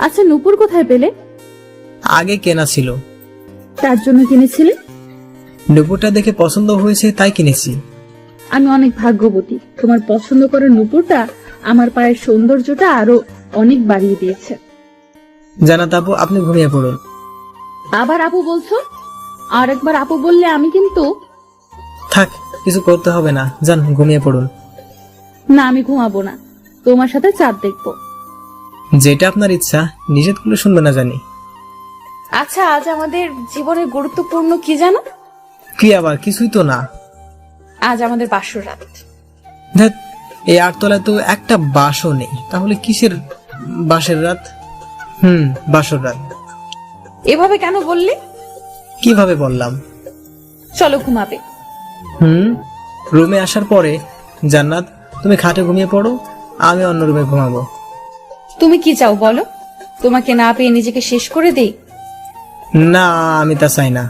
আচ্ছা, নূপুর কোথায় পেলে? আগে কেনা ছিল। তার জন্য কিনেছিলে? নুপুরটা দেখে পছন্দ হয়েছে তাই কিনেছি। আমি অনেক ভাগ্যবতী, তোমার পছন্দ করার নুপুরটা আমার পায়ের সৌন্দর্যটা আরো অনেক বাড়িয়ে দিয়েছে। জান্নাত আপু, আপনি ঘুমিয়ে পড়ুন। আবার আপু বলছো? আর একবার আপু বললে আমি কিন্তু। থাক, কিছু করতে হবে না, যান ঘুমিয়ে পড়ুন। না, আমি ঘুমাবো না, তোমার সাথে চাঁদ দেখবো। যেটা আপনার ইচ্ছা, নিষেধ করলে শুনবে না জানি। আচ্ছা, আজ আমাদের জীবনের গুরুত্বপূর্ণ কি জানো? কি আবার? কিছুই তো না। আজ আমাদের বাসর রাত। ধ্যাৎ, এই 8 তলায় তো একটা বাসও নেই, তাহলে কিসের বাসের রাত? বাসর রাত। এভাবে কেন বললে? কিভাবে বললাম? চলো ঘুমাবে। রুমে আসার পরে জান্নাত, তুমি খাটে ঘুমিয়ে পড়ো, আমি অন্য রুমে ঘুমাবো। তুমি কি চাও বলো? তোমাকে না পেয়ে নিজেকে শেষ করে দেই? না, আমি তা চাই না।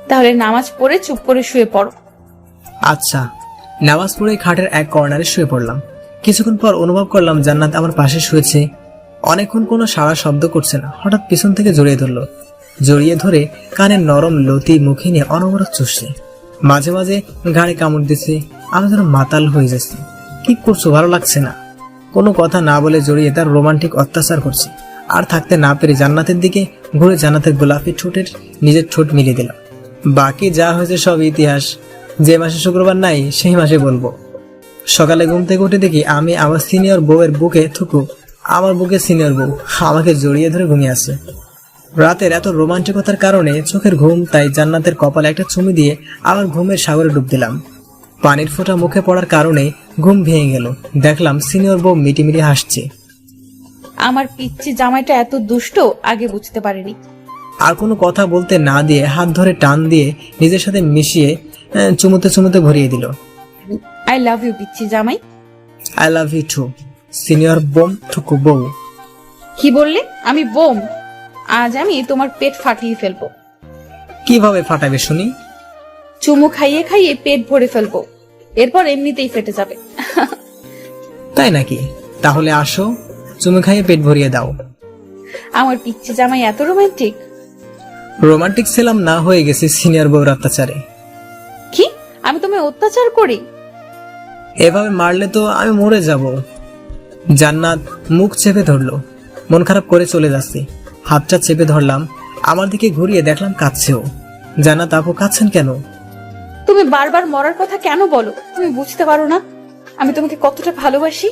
তাহলে নামাজ পড়ে চুপ করে শুয়ে পড়ো। আচ্ছা। নামাজ পড়ে খাটের এক কর্নারে শুয়ে পড়লাম। কিছুক্ষণ পর অনুভব করলাম জান্নাত আমার পাশে শুয়েছে। অনেকক্ষণ কোনো সাড়া শব্দ করছে না। হঠাৎ পিছন থেকে জড়িয়ে ধরলো। জড়িয়ে ধরে কানের নরম লতি মুখে নিয়ে অনবরত চুষছে। মাঝে মাঝে ঘাড়ে কামড় দিচ্ছে। আমি যেন মাতাল হয়ে যাচ্ছি। কি করছো, ভালো লাগছে না? কোনো কথা না বলে জড়িয়ে তার রোমান্টিক অত্যাচার করছে। আর থাকতে না পেরে জান্নাতের দিকে ঘুরে জান্নাতের গোলাপি ঠোঁটের নিজের ঠোঁট মিলিয়ে দিলাম। বাকি যা হয়েছে সব ইতিহাস। যে মাসে শুক্রবার নাই সেই মাসে বলবো। সকালে ঘুম থেকে উঠে দেখি আমি আমার সিনিয়র বউয়ের বুকে থুকু, আমার বুকে সিনিয়র বউ আমাকে জড়িয়ে ধরে ঘুমিয়ে আছে। রাতের এত রোমান্টিকতার কারণে চোখের ঘুম, তাই জান্নাতের কপালে একটা চুমু দিয়ে আবার ঘুমের সাগরে ডুব দিলাম। পানির ফোঁটা মুখে পড়ার কারণে ঘুম ভেঙে গেল। দেখলাম সিনিয়র বউ মিটিমিটি হাসছে। আমার পিচ্চি জামাইটা এত দুষ্ট আগে বুঝতে পারিনি। আর কোনো কথা বলতে না দিয়ে হাত ধরে টান দিয়ে নিজের সাথে মিশিয়ে চুমুতে চুমুতে ভরিয়ে দিল। আই লাভ ইউ পিচ্চি জামাই। I love you too senior বোম থুকু বউ। কি বললে? আমি বোম? আজ আমি তোমার পেট ফাটিয়ে ফেলবো। কিভাবে ফাটাবে শুনি? চুমু খাইয়ে খাইয়ে পেট ভরে ফেলবো, এরপর এমনিতেই ফেটে যাবে। তাই নাকি? তাহলে আসো, চুমু খাইয়ে পেট ভরিয়ে দাও। আমার পিচ্চি জামাই এত রোমান্টিক। রোমান্টিক ছিলাম না, হয়ে গেছে সিনিয়র বউর অত্যাচারে। কি? আমি তোমায় অত্যাচার করি? এভাবে মারলে তো আমি মরে যাব। জান্নাত মুখ চেপে ধরলো। মন খারাপ করে চলে যাচ্ছে। হাতটা চেপে ধরলাম। আমার দিকে ঘুরিয়ে দেখলাম কাঁদছেও। জান্নাত আপু, কাঁদছেন কেন? তুমি বারবার মরার কথা কেন বলো? তুমি বুঝতে পারো না আমি তোমাকে কতটা ভালোবাসি?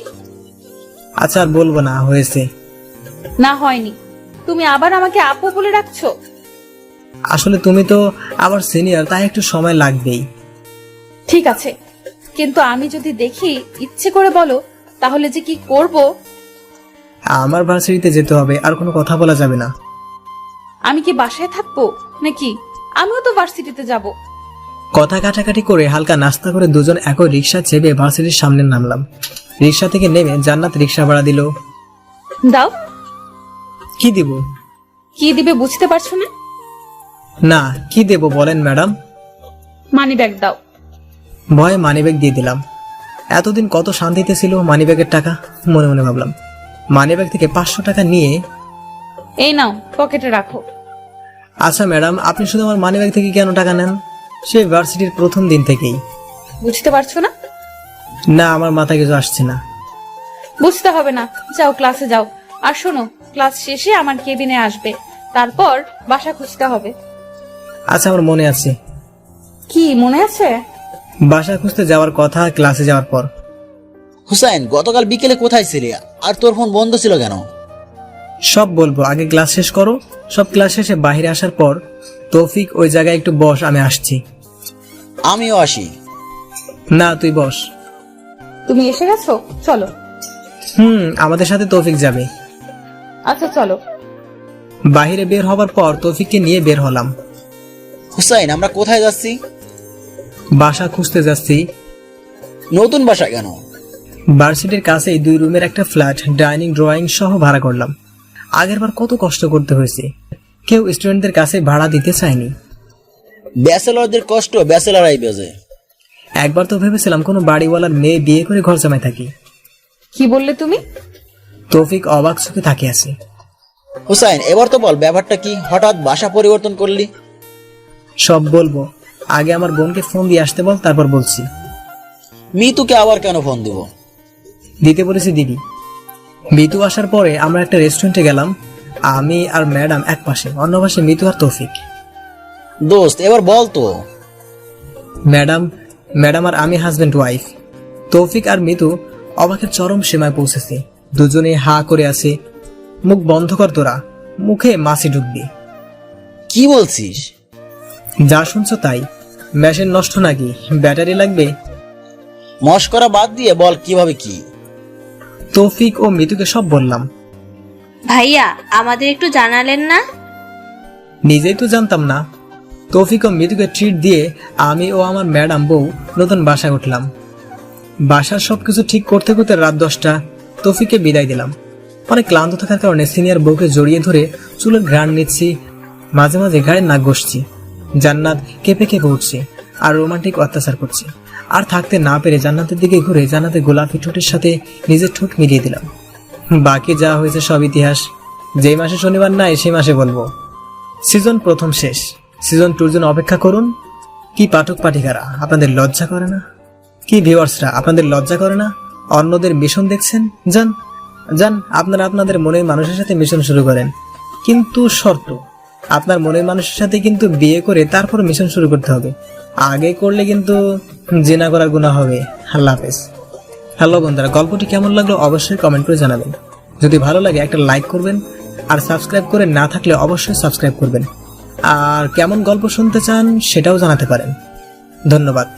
আচ্ছা, আর বলবো না, হয়েছে। না, হয়নি। তুমি আবার আমাকে আপু বলে রাখছো। আসলে তুমি তো আমার সিনিয়র, তাই একটু সময় লাগবেই। ঠিক আছে, কিন্তু আমি যদি দেখি ইচ্ছে করে বলো তাহলে যে কি করব। আমার ভার্সিটিতে যেতে হবে, আর কোনো কথা বলা যাবে না। আমি কি বাসায় থাকবো নাকি? আমিও তো ভার্সিটিতে যাব। কথা কাটাকাটি করে হালকা নাস্তা করে দুজন একই রিক্সা চেপে ভার্সিটির সামনে নামলাম। রিক্সা থেকে নেমে জান্নাত রিক্সা ভাড়া দিল। দাও। কি দিব? কি দিবে বুঝতে পারছো না? না, কি দেব বলেন ম্যাডাম? মানি ব্যাগ দাও। ভয়ে মানিব্যাগ দিয়ে দিলাম। এতদিন কত শান্তিতে ছিল মানিব্যাগের টাকা। মনে মনে ভাবলাম। মানিব্যাগ থেকে 500 টাকা নিয়ে, এই নাও, পকেটে রাখো। আচ্ছা ম্যাডাম, আপনি শুধু আমার মানিব্যাগ থেকে কেন টাকা নেন? সেই ভার্সিটির প্রথম দিন থেকেই। বুঝতে পারছো না? না, আমার মাথায় কিছু আসছে না। বুঝতে হবে না, যাও ক্লাসে যাও। আর শোনো, ক্লাস শেষে আমার কেবিনে আসবে, তারপর বাসা খুঁজতে হবে। আচ্ছা, আমার মনে আছে। কি মনে আছে? বাসা খুঁজতে যাওয়ার কথা ক্লাসে যাওয়ার পর। হুসাইন, গতকাল বিকেলে কোথায় ছিলি? আর তোর ফোন বন্ধ ছিল কেন? সব বলবো, আগে ক্লাস শেষ করো। সব ক্লাস শেষে বাইরে আসার পর তৌফিক, ওই জায়গায় একটু বস, আমি আসছি। আমিও আসি। না, তুই বস। তুমি এসে গেছো? চলো। আমাদের সাথে তৌফিক যাবে। আচ্ছা চলো। বাহিরে বের হবার পর তৌফিককে নিয়ে বের হলাম। হুসাইন, আমরা কোথায় যাচ্ছি? বাসা খুঁজতে যাচ্ছি। নতুন বাসা কেন? ভার্সিটির কাছেই 2 রুমের একটা ফ্ল্যাট, ডাইনিং ড্রয়িং সহ ভাড়া করলাম। আগেরবার কত কষ্ট করতে হয়েছে। কেউ স্টুডেন্টদের কাছে ভাড়া দিতে চায়নি। ব্যাচেলরদের কষ্ট ব্যাচেলরাই বোঝে। একবার তো ভেবেছিলাম কোনো বাড়িওয়ালার মেয়ে বিয়ে করে ঘর জামাই থাকি। কি বললে তুমি? তৌফিক অবাক চোখে তাকিয়ে আছে। হুসাইন, এবার তো বল ব্যাপারটা কি? হঠাৎ বাসা পরিবর্তন করলি? সব বলবো, আগে আমার বোনকে ফোন দিয়ে আসতে বল, তারপর বলছি। মিতুকে আবার কেন ফোন দিব? দিতে বলেছি দিদি। মিতু আসার পরে আমরা একটা রেস্টুরেন্টে গেলাম। আমি আর ম্যাডাম এক পাশে, অন্য পাশে মিতু আর তৌফিক। দোস্ত এবার বল তো। ম্যাডাম ম্যাডাম আর আমি হাজবেন্ড ওয়াইফ। তৌফিক আর মিতু অবাকের চরম সীমায় পৌঁছেছে। দুজনে হা করে আছে। মুখ বন্ধ কর তোরা, মুখে মাছি ঢুকবি। কি বলছিস? যা শুনছো তাই। মেশিন নষ্ট নাকি, ব্যাটারি লাগবে? মস্করা বাদ দিয়ে বল কিভাবে কি। তৌফিক ও মিতুকে সব বললাম। ভাইয়া আমাদের একটু জানালেন না? নিজেই তো জানতাম না। তৌফিক ও মিতুকে ট্রিট দিয়ে আমি ও আমার ম্যাডাম বউ নতুন বাসায় উঠলাম। বাসার সবকিছু ঠিক করতে করতে রাত 10টা। তৌফিককে বিদায় দিলাম। অনেক ক্লান্ত থাকার কারণে সিনিয়র বউকে জড়িয়ে ধরে চুলের ঘ্রাণ নিচ্ছি, মাঝে মাঝে ঘাড়ে নাক ঘষছি। জান্নাত কেঁপে কেঁপে উঠছে আর রোমান্টিক অত্যাচার করছে। আর থাকতে না পেরে জান্নাতের দিকে ঘুরে জান্নাতের গোলাপি ঠোঁটের সাথে নিজের ঠোঁট মিলিয়ে দিলাম। বাকি যা হয়েছে সব ইতিহাস। যেই মাসে শনিবার নাই সেই মাসে বলবো। সিজন 1 শেষ, সিজন 2 জন্য অপেক্ষা করুন। কি পাঠক পাঠিকারা, আপনাদের লজ্জা করে না? কি ভিউয়ার্সরা, আপনাদের লজ্জা করে না? অন্যদের মিশন দেখছেন, যান যান আপনারা আপনাদের মনের মানুষের সাথে মিশন শুরু করেন। কিন্তু শর্ত, আপনার মনের মানুষের সাথে কিন্তু বিয়ে করে তারপর মিশন শুরু করতে হবে। আগে করলে কিন্তু জিনা করার গুনাহ হবে। আল্লাহ হাফেজ। হ্যালো বন্ধুরা, গল্পটি কেমন লাগলো অবশ্যই কমেন্ট করে জানাবেন। যদি ভালো লাগে একটা লাইক করবেন, আর সাবস্ক্রাইব করে না থাকলে অবশ্যই সাবস্ক্রাইব করবেন। আর কেমন গল্প শুনতে চান সেটাও জানাতে পারেন। ধন্যবাদ।